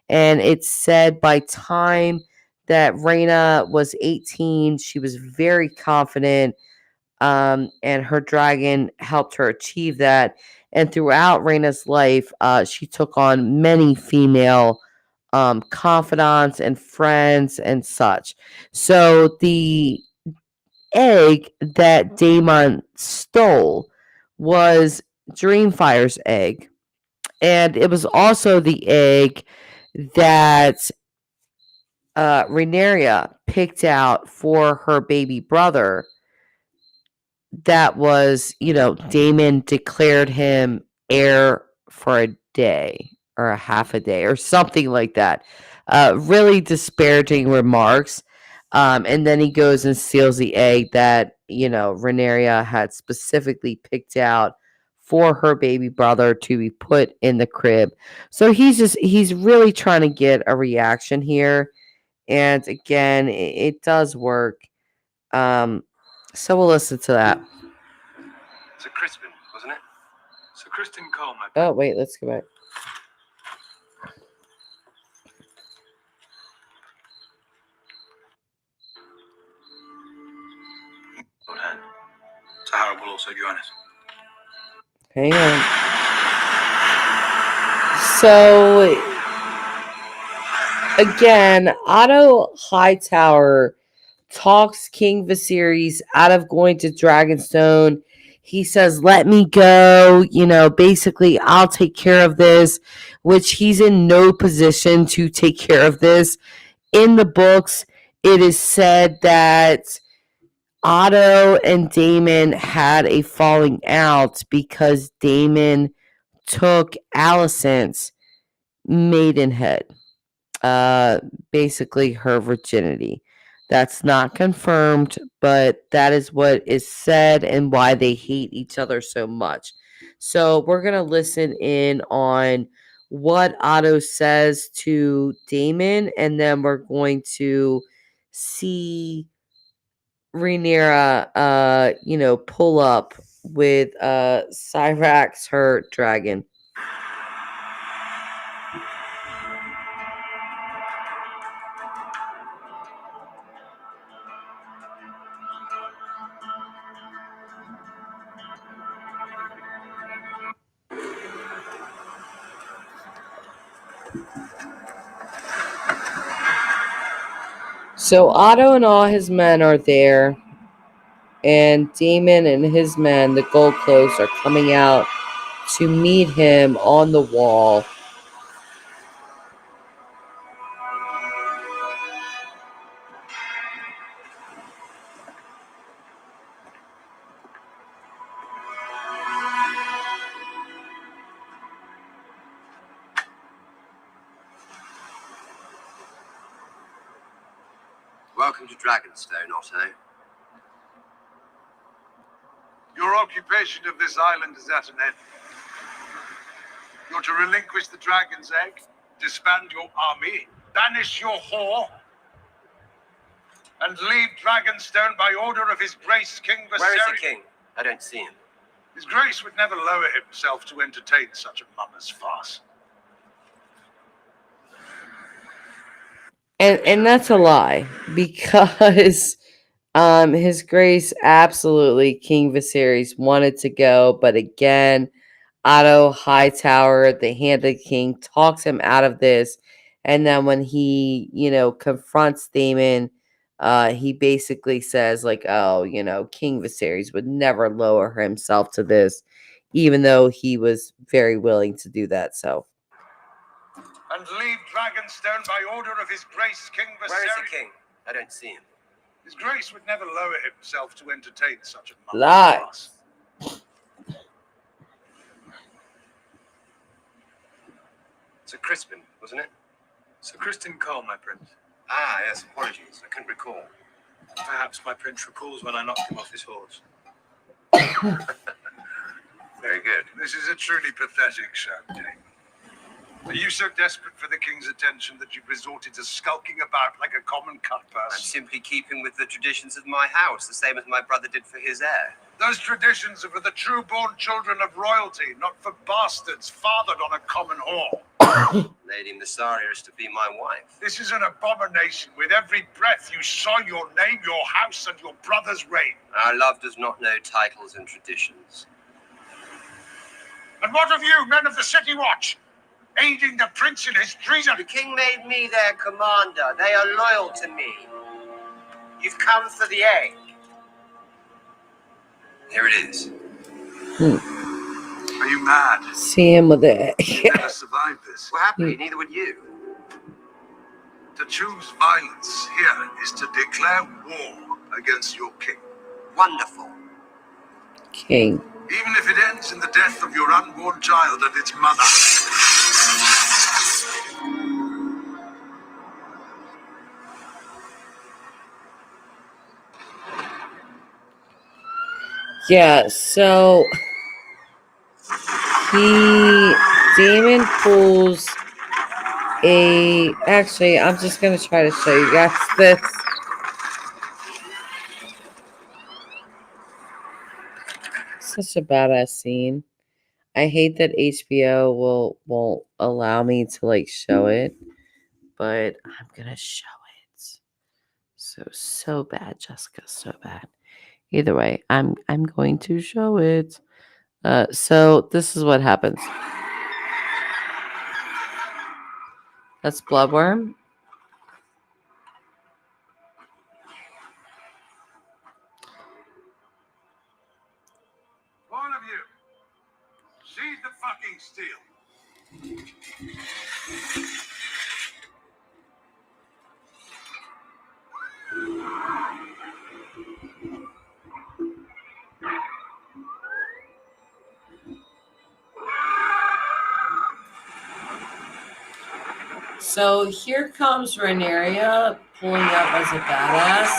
And it's said by time that Rhaena was 18. She was very confident, and her dragon helped her achieve that. And throughout Rhaena's life, she took on many female confidants and friends and such. So the egg that Daemon stole was Dreamfire's egg. And it was also the egg that Rhaenyra picked out for her baby brother. That was, Daemon declared him heir for a day or a half a day or something like that. Really disparaging remarks. And then he goes and steals the egg that, Rhaenyra had specifically picked out for her baby brother to be put in the crib. So he's really trying to get a reaction here. And again, it does work. So we'll listen to that. Sir Crispin, wasn't it? Sir Criston Cole, my Oh, wait, let's go back. Lord Anne. Sahara will also join us. Hang on. So, again, Otto Hightower talks King Viserys out of going to Dragonstone. He says, let me go. Basically, I'll take care of this, which he's in no position to take care of this. In the books, it is said that Otto and Daemon had a falling out because Daemon took Alicent's maidenhead, basically her virginity. That's not confirmed, but that is what is said and why they hate each other so much. So we're going to listen in on what Otto says to Daemon, and then we're going to see Rhaenyra, pull up with Syrax, her dragon. So Otto and all his men are there, and Daemon and his men, the Gold Cloaks, are coming out to meet him on the wall. Welcome to Dragonstone, Otto. Your occupation of this island is at an end. You're to relinquish the dragon's egg, disband your army, banish your whore, and leave Dragonstone by order of His Grace King Viserys. Where is the king? I don't see him. His Grace would never lower himself to entertain such a mummer's farce. And that's a lie, because His Grace, absolutely, King Viserys wanted to go, but again, Otto Hightower, the Hand of the King, talks him out of this. And then when he, confronts Daemon, he basically says, like, oh, King Viserys would never lower himself to this, even though he was very willing to do that. So. And leave Dragonstone by order of His Grace King Viserys. Where is the king? I don't see him. His Grace would never lower himself to entertain such a mummer's Lies. farce. Sir Crispin, wasn't it? Sir Criston Cole, my prince. Ah, yes, apologies. I couldn't recall. Perhaps my prince recalls when I knocked him off his horse. Very good. This is a truly pathetic show, Dame. Are you so desperate for the king's attention that you've resorted to skulking about like a common I'm cutpurse? simply keeping with the traditions of my house, the same as my brother did for his heir. Those traditions are for the true-born children of royalty, not for bastards fathered on a common whore. Lady Missaria is to be my wife. This is an abomination. With every breath you soil your name, your house, and your brother's reign. Our love does not know titles and traditions. And what of you, men of the City Watch? Aiding the prince in his treason. The king made me their commander. They are loyal to me. You've come for the egg. Here it is. Are you mad? See him with it. You never survived this. Well, happily, neither would you. To choose violence here is to declare war against your king. Wonderful. King. Even if it ends in the death of your unborn child and its mother. Yeah, so Damon pulls actually, I'm just going to try to show you guys this. Such a badass scene. I hate that HBO won't allow me to like show it, but I'm going to show it. So bad, Jessica, so bad. Either way, I'm going to show it. So this is what happens. That's Bloodworm. All of you, seize the fucking steel. So here comes Rhaenyra pulling up as a badass.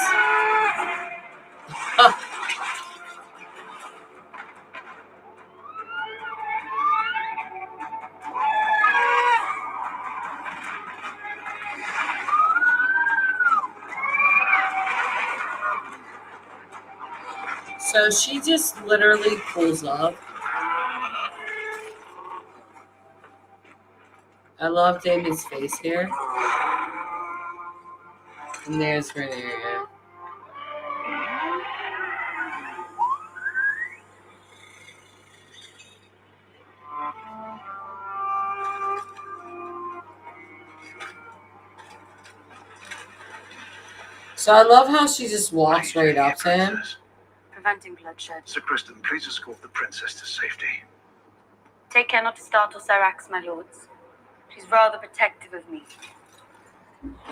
So she just literally pulls up. I love Damon's face here. And there's Rhaenyra. So I love how she just walks right up to him. Preventing bloodshed. Sir Kristen, please escort the princess to safety. Take care not to startle Syrax, my lords. She's rather protective of me.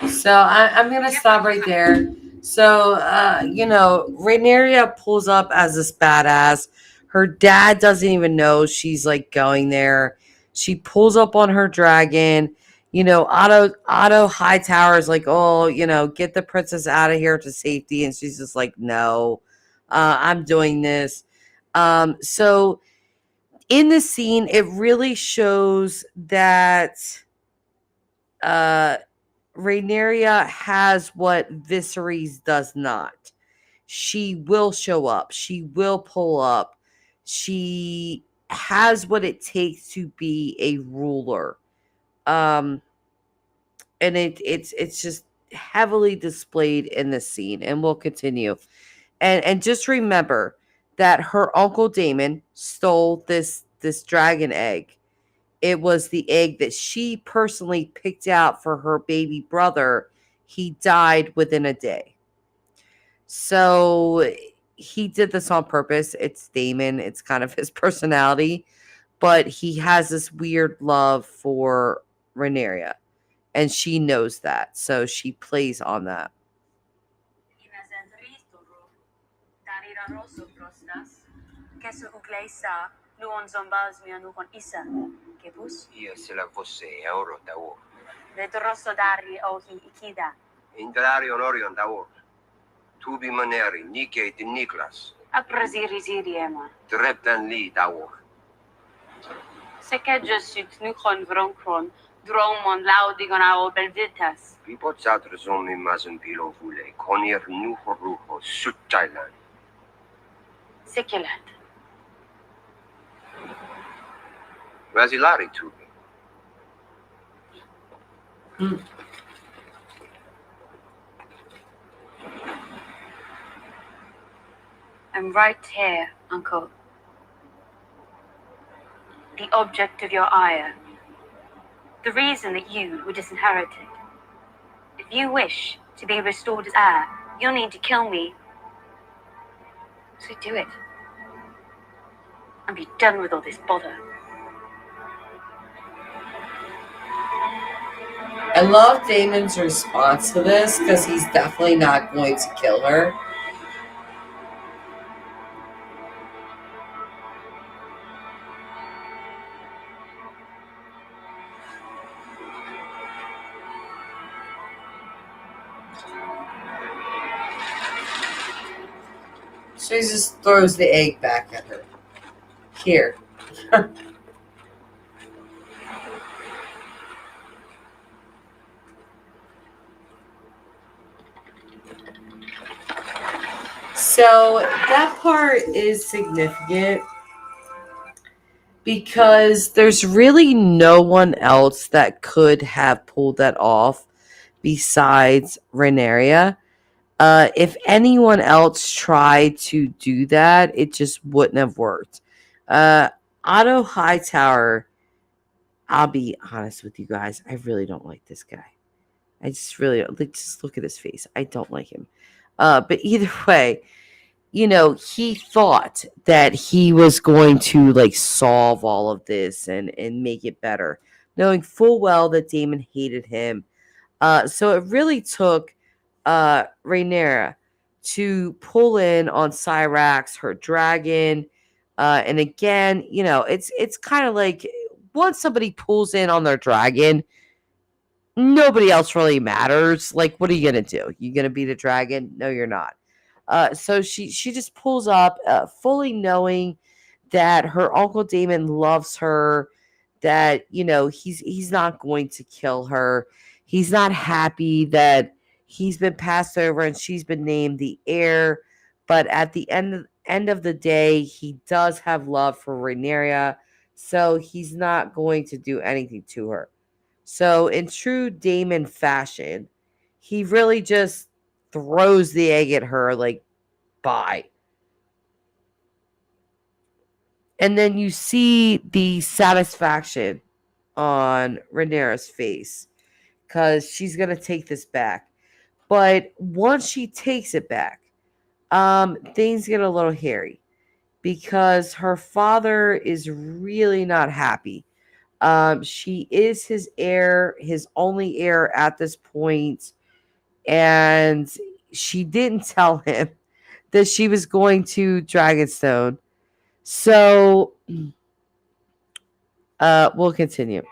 So I'm going to stop right there. So, Rhaenyra pulls up as this badass. Her dad doesn't even know she's like going there. She pulls up on her dragon. Otto Hightower is like, oh, get the princess out of here to safety. And she's just like, no, I'm doing this. So in this scene, it really shows that Rhaenyra has what Viserys does not. She will show up. She will pull up. She has what it takes to be a ruler. And it's just heavily displayed in this scene, and we'll continue. And just remember that her uncle Daemon stole this dragon egg. It was the egg that she personally picked out for her baby brother. He died within a day. So he did this on purpose. It's Daemon. It's kind of his personality. But he has this weird love for Rhaenyra. And she knows that. So she plays on that. Io se la fosse euro da or. Rosso dari o ikida. Indari onorion da or. Tubi maneri, Nike de Niklas. Apraziri ziriema. Treptan li da or. Seke just nukon vronkron. Dromon laudigon ao belvitas. Ripozzato sono in masen pilo vule. Conir nuho ruho suttailan. Sekelat. Vasilari tubi. I'm right here, Uncle. The object of your ire. The reason that you were disinherited. If you wish to be restored as heir, you'll need to kill me. So do it. And be done with all this bother. I love Damon's response to this because he's definitely not going to kill her. So he just throws the egg back at her. Here. So that part is significant because there's really no one else that could have pulled that off besides Rhaenyra. If anyone else tried to do that, it just wouldn't have worked. Otto Hightower, I'll be honest with you guys, I really don't like this guy. I just really like, just look at his face. I don't like him. But either way, you know, he thought that he was going to like solve all of this and make it better, knowing full well that Daemon hated him. So it really took Rhaenyra to pull in on Syrax, her dragon. And again, you know, it's kind of like once somebody pulls in on their dragon, nobody else really matters. Like, what are you gonna do? You gonna beat a dragon? No, you're not. So she just pulls up, fully knowing that her Uncle Daemon loves her, that you know he's not going to kill her. He's not happy that he's been passed over and she's been named the heir. But at the end of the day, he does have love for Rhaenyra, so he's not going to do anything to her. So in true Daemon fashion, he really just throws the egg at her like, bye. And then you see the satisfaction on Rhaenyra's face because she's going to take this back. But once she takes it back, things get a little hairy because her father is really not happy. She is his heir, his only heir at this point, and she didn't tell him that she was going to Dragonstone. So, we'll continue.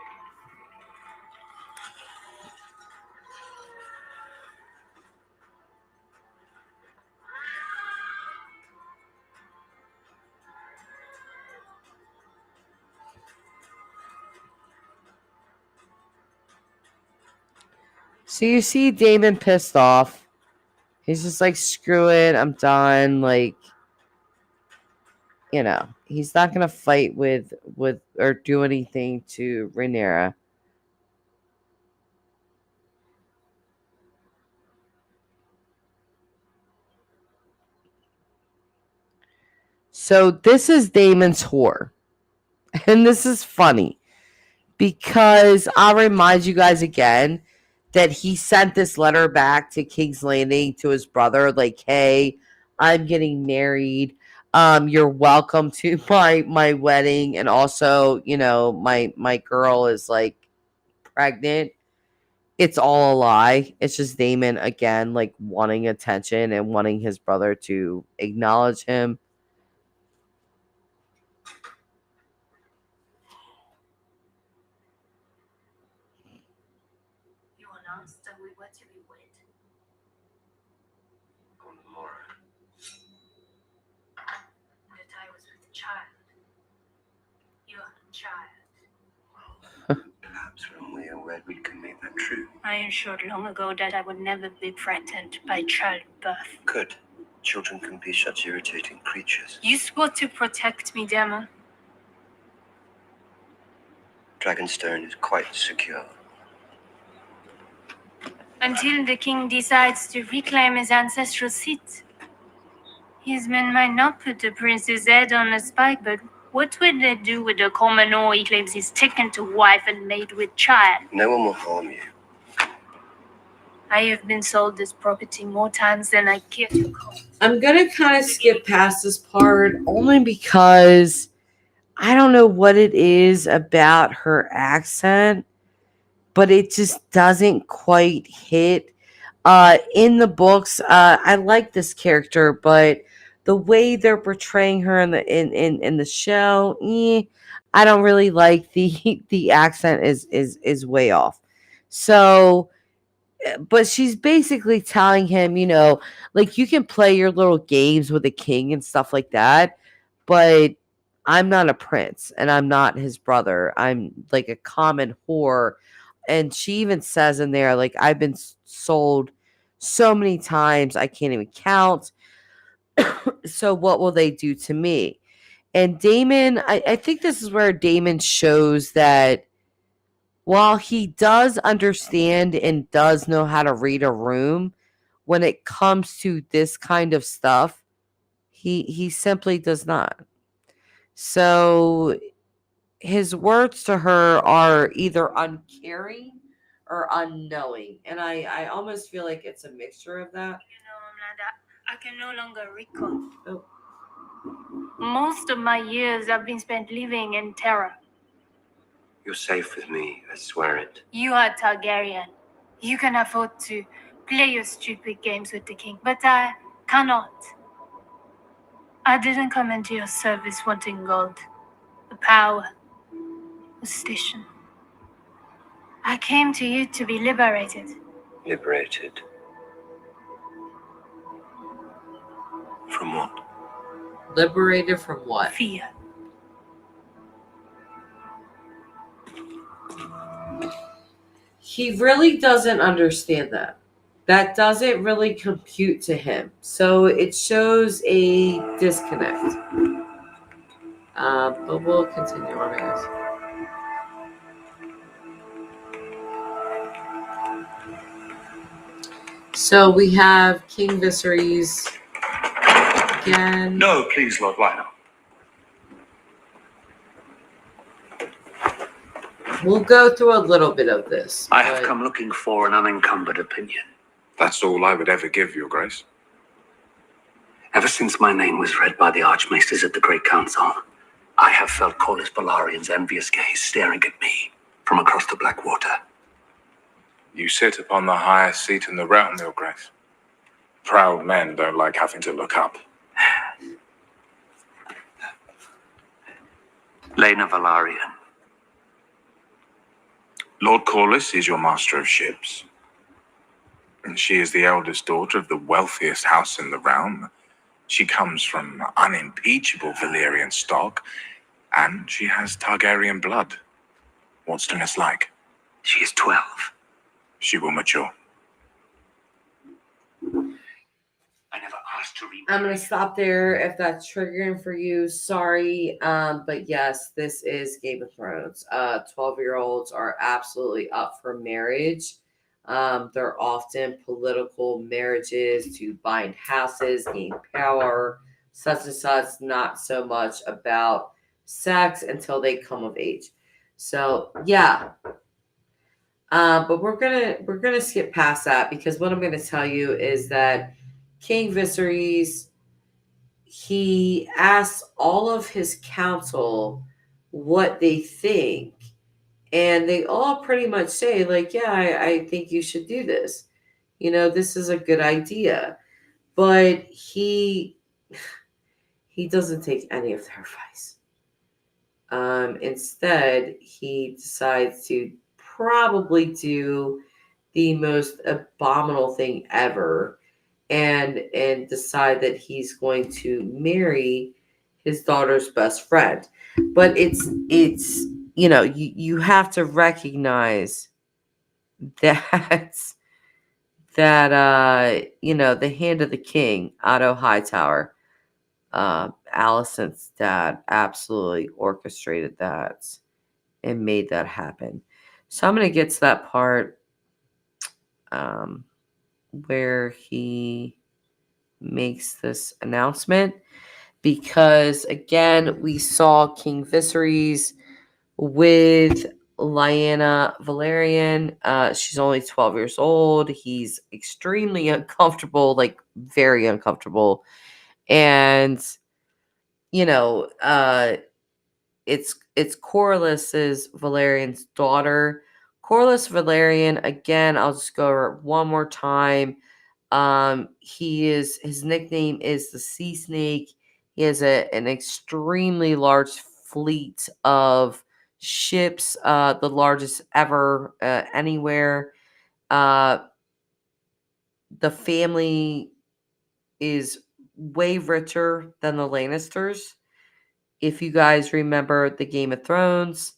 So you see Daemon pissed off. He's just like, screw it, I'm done. Like, you know, he's not gonna fight with or do anything to Rhaenyra. So this is Daemon's whore. And this is funny because I'll remind you guys again that he sent this letter back to King's Landing to his brother, like, hey, I'm getting married. You're welcome to my wedding. And also, you know, my girl is like pregnant. It's all a lie. It's just Daemon again, like wanting attention and wanting his brother to acknowledge him. You announced that we were to be wed. On the morrow. And that I was with child. Your child. Perhaps when we are wed, we can make that true. I ensured long ago that I would never be threatened by childbirth. Good. Children can be such irritating creatures. You swore to protect me, Daemon. Dragonstone is quite secure. Until the king decides to reclaim his ancestral seat. His men might not put the prince's head on a spike, but what would they do with the commoner he claims he's taken to wife and made with child? No one will harm you. I have been sold this property more times than I care to count. I'm gonna kind of skip past this part only because I don't know what it is about her accent, but it just doesn't quite hit. In the books, I like this character, but the way they're portraying her in the show, I don't really like the accent is way off. So, but she's basically telling him, like, you can play your little games with the king and stuff like that, but I'm not a prince and I'm not his brother. I'm like a common whore. And she even says in there, like, I've been sold so many times I can't even count. So what will they do to me? And Damon, I think this is where Damon shows that while he does understand and does know how to read a room, when it comes to this kind of stuff, he simply does not. So his words to her are either uncaring or unknowing. And I almost feel like it's a mixture of that. Amanda, I can no longer recall. Oh. Most of my years have been spent living in terror. You're safe with me, I swear it. You are Targaryen. You can afford to play your stupid games with the king, but I cannot. I didn't come into your service wanting gold, the power, the station. I came to you to be liberated. Liberated? From what? Liberated from what? Fear. He really doesn't understand that. That doesn't really compute to him. So it shows a disconnect. But we'll continue on, I guess. So we have King Viserys again. No, please, Lord Lionel. We'll go through a little bit of this. I have but- come looking for an unencumbered opinion. That's all I would ever give, Your Grace. Ever since my name was read by the Archmaesters at the Great Council, I have felt Corlys Velarion's envious gaze staring at me from across the Black Water. You sit upon the highest seat in the realm, Your Grace. Proud men don't like having to look up. Laena Velaryon. Lord Corlys is your master of ships. And she is the eldest daughter of the wealthiest house in the realm. She comes from unimpeachable Valyrian stock, and she has Targaryen blood. What's Stannis like? She is 12. She will mature. I never asked to read. I'm going to stop there if that's triggering for you. Sorry. But yes, this is Game of Thrones. 12-year-olds are absolutely up for marriage. They're often political marriages to bind houses, gain power, such and such, not so much about sex until they come of age. So yeah. But we're gonna skip past that because what I'm gonna tell you is that King Viserys, he asks all of his council what they think, and they all pretty much say, like, yeah, I think you should do this. This is a good idea. But he doesn't take any of their advice. Instead, he decides to probably do the most abominable thing ever and decide that he's going to marry his daughter's best friend. But it's you have to recognize that the hand of the king, Otto Hightower, Alicent's dad, absolutely orchestrated that and made that happen. So I'm going to get to that part. where he makes this announcement, because again we saw King Viserys with Lyanna Valerian. She's only 12 years old. He's extremely uncomfortable, like very uncomfortable. And it's Corlys's Valerian's daughter. Corlys Valerian, again, I'll just go over it one more time. His nickname is the Sea Snake. He has an extremely large fleet of ships, the largest ever anywhere. The family is way richer than the Lannisters. If you guys remember the Game of Thrones,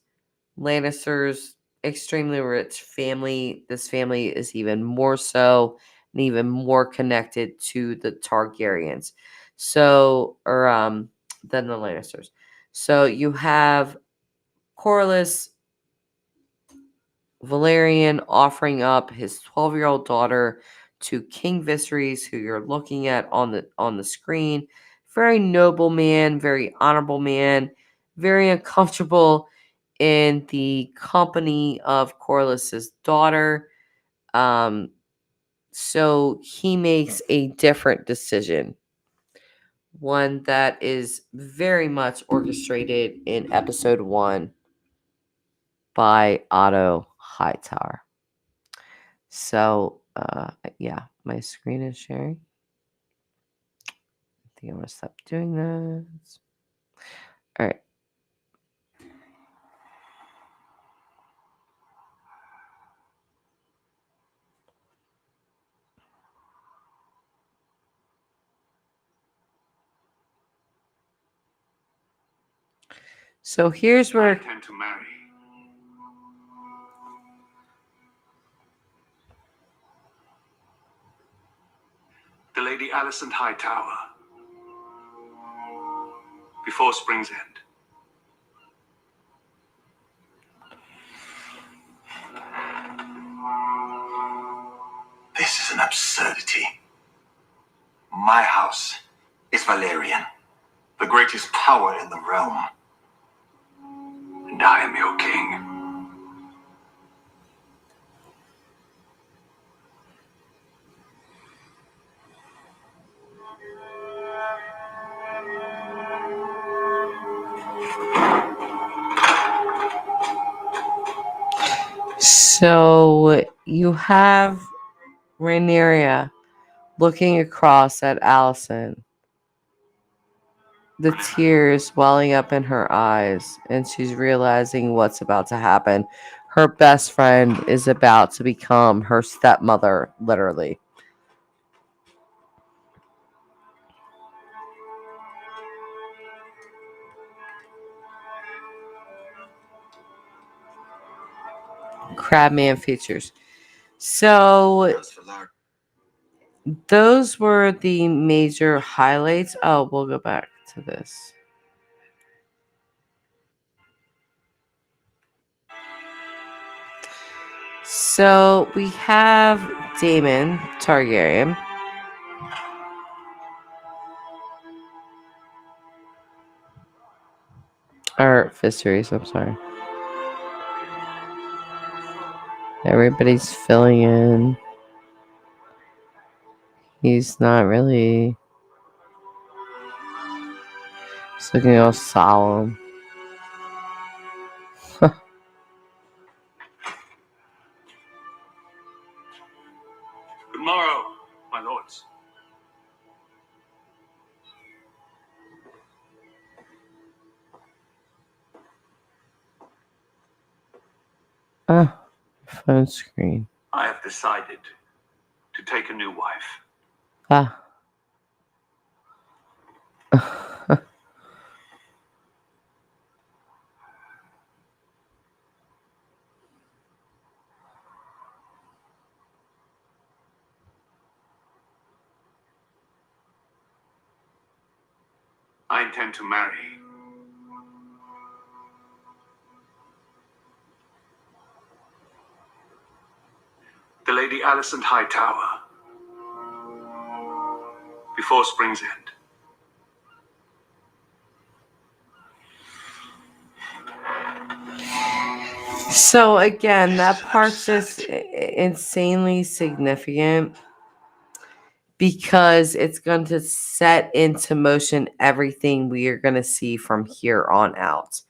Lannisters, extremely rich family. This family is even more so and even more connected to the Targaryens. Than the Lannisters. So you have Corlys Valerian offering up his 12-year-old daughter to King Viserys, who you're looking at on the screen. Very noble man, very honorable man, very uncomfortable in the company of Corlys's daughter. So he makes a different decision, one that is very much orchestrated in episode 1 by Otto Hightower. So, yeah, my screen is sharing. I think I'm going to stop doing this. All right. So here's I where intend to marry. The Lady Alicent Hightower. Before Spring's End. This is an absurdity. My house is Valerian, the greatest power in the realm. And I am your king. So you have Rhaenyra looking across at Alicent, the tears welling up in her eyes, and she's realizing what's about to happen. Her best friend is about to become her stepmother, literally. Crabman features. So those were the major highlights. Oh, we'll go back to this. So we have Daemon Targaryen. Or Viserys, I'm sorry. Everybody's filling in. He's not really. He's looking all solemn. Good morrow, my lords. Ah, phone screen. I have decided to take a new wife. Ah. I intend to marry. The Lady Lady Alicent Hightower. Before Spring's End. So again, that part's just insanely significant because it's going to set into motion everything we are going to see from here on out.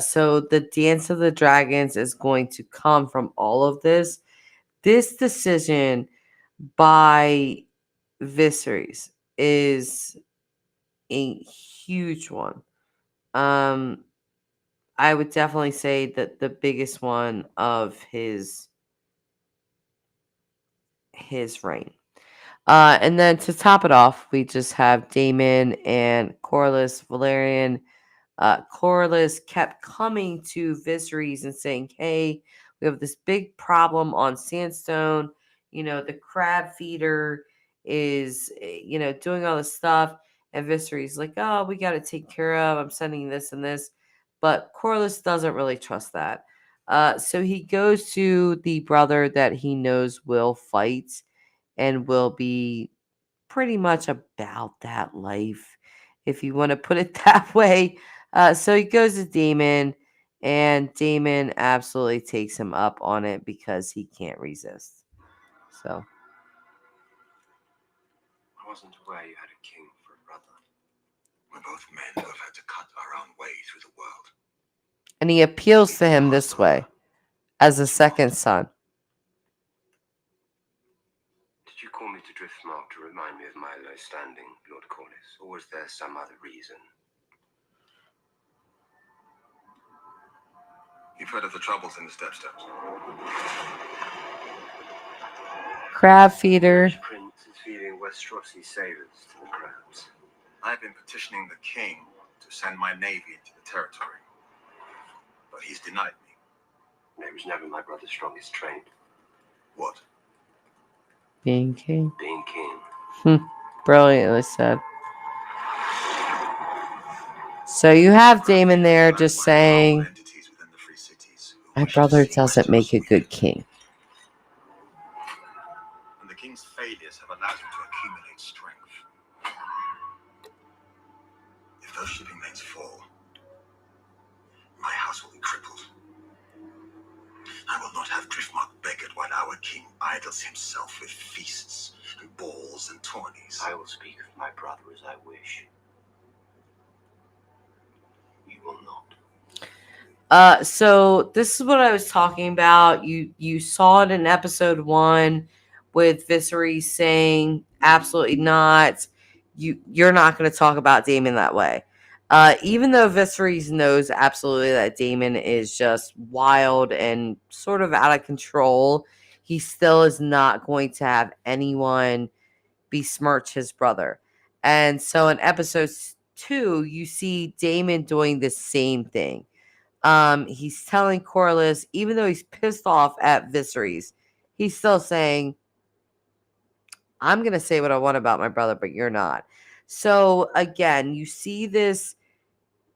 So the Dance of the Dragons is going to come from all of this. This decision by Viserys is a huge one. I would definitely say that the biggest one of his reign. And then to top it off, we just have Daemon and Corlys Velaryon. Corlys kept coming to Viserys and saying, hey, we have this big problem on Sandstone. You know, the crab feeder is, doing all this stuff. And Viserys like, oh, we got to take care of. I'm sending this and this. But Corlys doesn't really trust that. So he goes to the brother that he knows will fight and will be pretty much about that life, if you want to put it that way. So he goes to Daemon, and Daemon absolutely takes him up on it because he can't resist. So I wasn't aware you had a king for a brother. We're both men who have had to cut our own way through the world. and he appeals to him this way, as a second son. Did you call me to Driftmark to remind me of my low standing, Lord Corlys, or was there some other reason? You've heard of the troubles in the Stepstones. Crab feeder. Which prince is feeding Westerosi sailors to the crabs? I've been petitioning the king to send my navy into the territory, but he's denied me. It was never my brother's strongest trait. What? Being king. Being king. Brilliantly said. So you have Daemon there just saying, my brother doesn't make a good king. And the king's failures have allowed him to accumulate strength. If those shipping lanes fall, my house will be crippled. I will not have Driftmark beggared while our king idles himself with feasts and balls and tourneys. I will speak of my brother as I wish. You will not. So this is what I was talking about. You saw it in episode 1 with Viserys saying, absolutely not. You're not going to talk about Daemon that way. Even though Viserys knows absolutely that Daemon is just wild and sort of out of control, he still is not going to have anyone besmirch his brother. And so in episode 2, you see Daemon doing the same thing. He's telling Corlys, even though he's pissed off at Viserys, he's still saying, I'm going to say what I want about my brother, but you're not. So again, you see this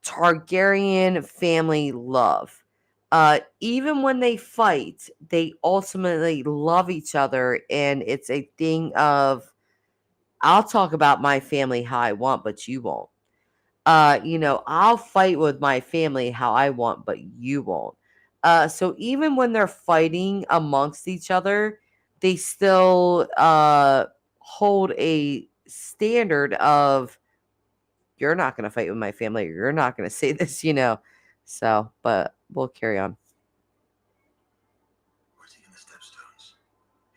Targaryen family love. Even when they fight, they ultimately love each other, and it's a thing of, I'll talk about my family how I want, but you won't. I'll fight with my family how I want, but you won't. So even when they're fighting amongst each other, they still hold a standard of, you're not going to fight with my family. You're not going to say this, So, but we'll carry on. Writing in the Stepstones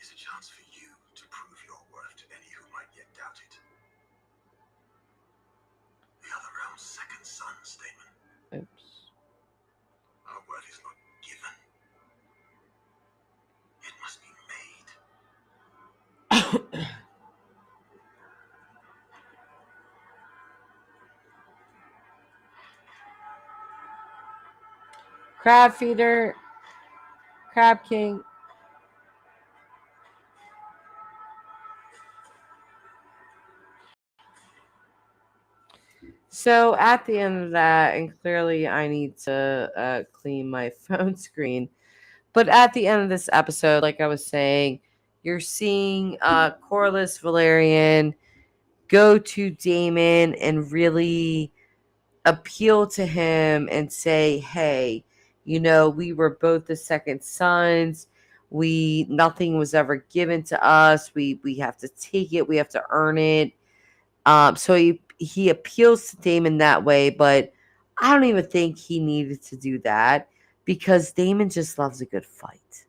is a chance for you to prove your worth to any who might yet doubt it. The other realm's second son, Daemon. Oops. Our worth is not given. It must be made. Crab feeder. Crab king. So at the end of that, and clearly I need to clean my phone screen, but at the end of this episode, like I was saying, you're seeing Corlys Valerian go to Daemon and really appeal to him and say, hey, you know, we were both the second sons. Nothing was ever given to us. We have to take it. We have to earn it. So he appeals to Daemon that way, but I don't even think he needed to do that because Daemon just loves a good fight.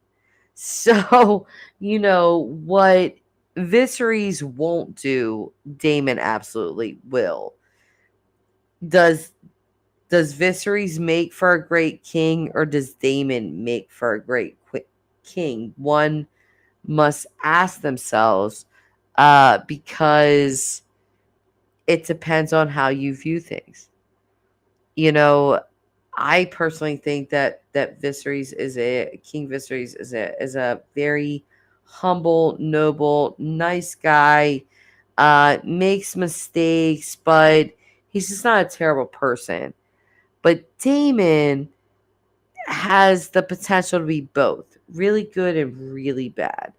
So, you know, what Viserys won't do, Daemon absolutely will. Does Viserys make for a great king, or does Daemon make for a great king? One must ask themselves, because it depends on how you view things. You know, I personally think that King Viserys is a very humble, noble, nice guy. Makes mistakes, but he's just not a terrible person. But Daemon has the potential to be both really good and really bad.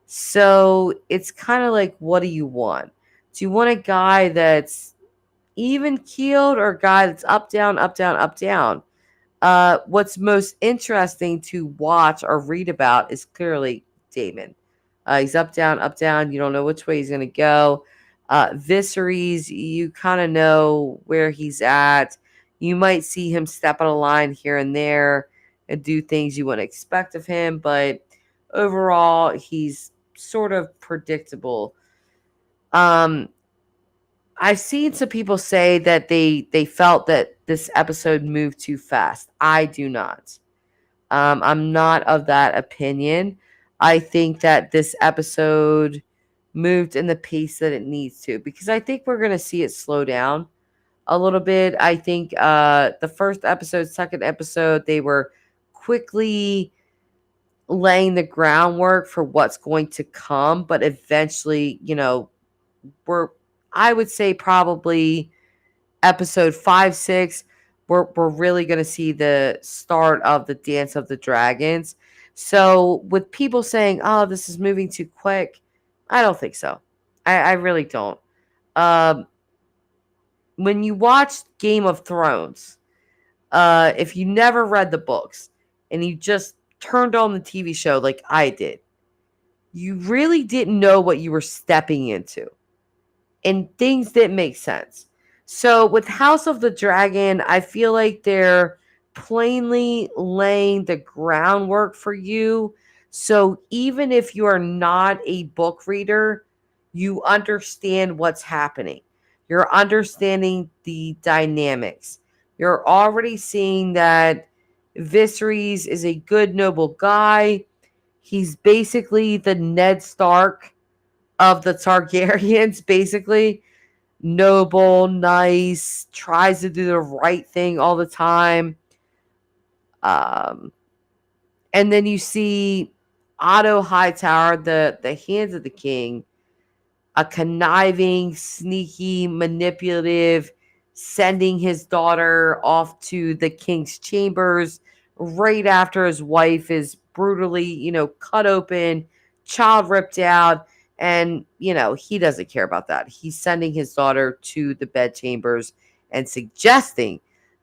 So it's kind of like, what do you want? Do you want a guy that's even keeled or a guy that's up, down, up, down, up, down? What's most interesting to watch or read about is clearly Daemon. He's up, down, up, down. You don't know which way he's going to go. Viserys, you kind of know where he's at. You might see him step on a line here and there and do things you wouldn't expect of him, but overall, he's sort of predictable. I've seen some people say that they felt that this episode moved too fast. I do not. I'm not of that opinion. I think that this episode moved in the pace that it needs to, because I think we're going to see it slow down a little bit. I think the first episode, second episode, they were quickly laying the groundwork for what's going to come, but eventually, you know, I would say probably episode 5, 6, we're really going to see the start of the Dance of the Dragons. So with people saying, oh, this is moving too quick, I don't think so. I really don't. When you watch Game of Thrones, if you never read the books and you just turned on the TV show like I did, you really didn't know what you were stepping into. And things didn't make sense. So with House of the Dragon, I feel like they're plainly laying the groundwork for you. So even if you are not a book reader, you understand what's happening. You're understanding the dynamics. You're already seeing that Viserys is a good, noble guy. He's basically the Ned Stark of the Targaryens, basically. Noble, nice, tries to do the right thing all the time. And then you see Otto Hightower, the Hands of the King, a conniving, sneaky, manipulative, sending his daughter off to the king's chambers right after his wife is brutally, you know, cut open, child ripped out. And, you know, he doesn't care about that. He's sending his daughter to the bedchambers and suggesting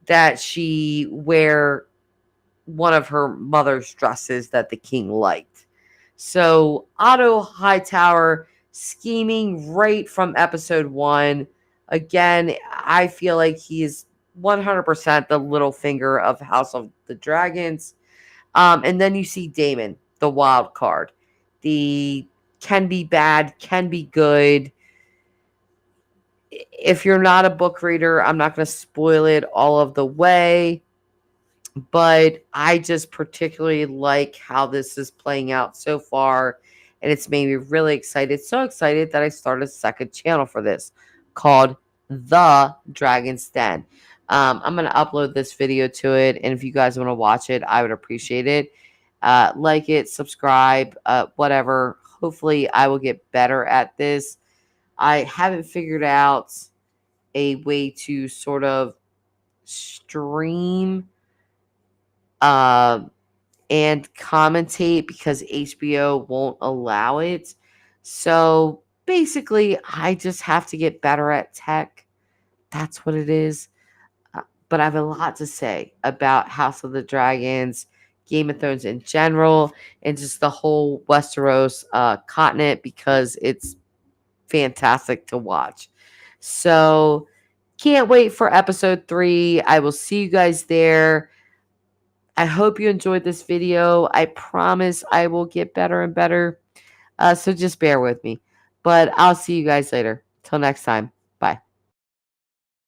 that she wear one of her mother's dresses that the king liked. So Otto Hightower scheming right from episode 1. Again, I feel like he is 100% the Littlefinger of House of the Dragons. And then you see Daemon, the wild card. The can be bad, can be good. If you're not a book reader, I'm not going to spoil it all of the way. But I just particularly like how this is playing out so far. And it's made me really excited. So excited that I started a second channel for this called The Dragon's Den. I'm going to upload this video to it. And if you guys want to watch it, I would appreciate it. Like it, subscribe, whatever. Hopefully, I will get better at this. I haven't figured out a way to sort of stream and commentate because HBO won't allow it. So basically, I just have to get better at tech. That's what it is. But I have a lot to say about House of the Dragons, Game of Thrones in general, and just the whole Westeros continent because it's fantastic to watch. So can't wait for episode 3. I will see you guys there. I hope you enjoyed this video. I promise I will get better and better. So just bear with me. But I'll see you guys later. Till next time.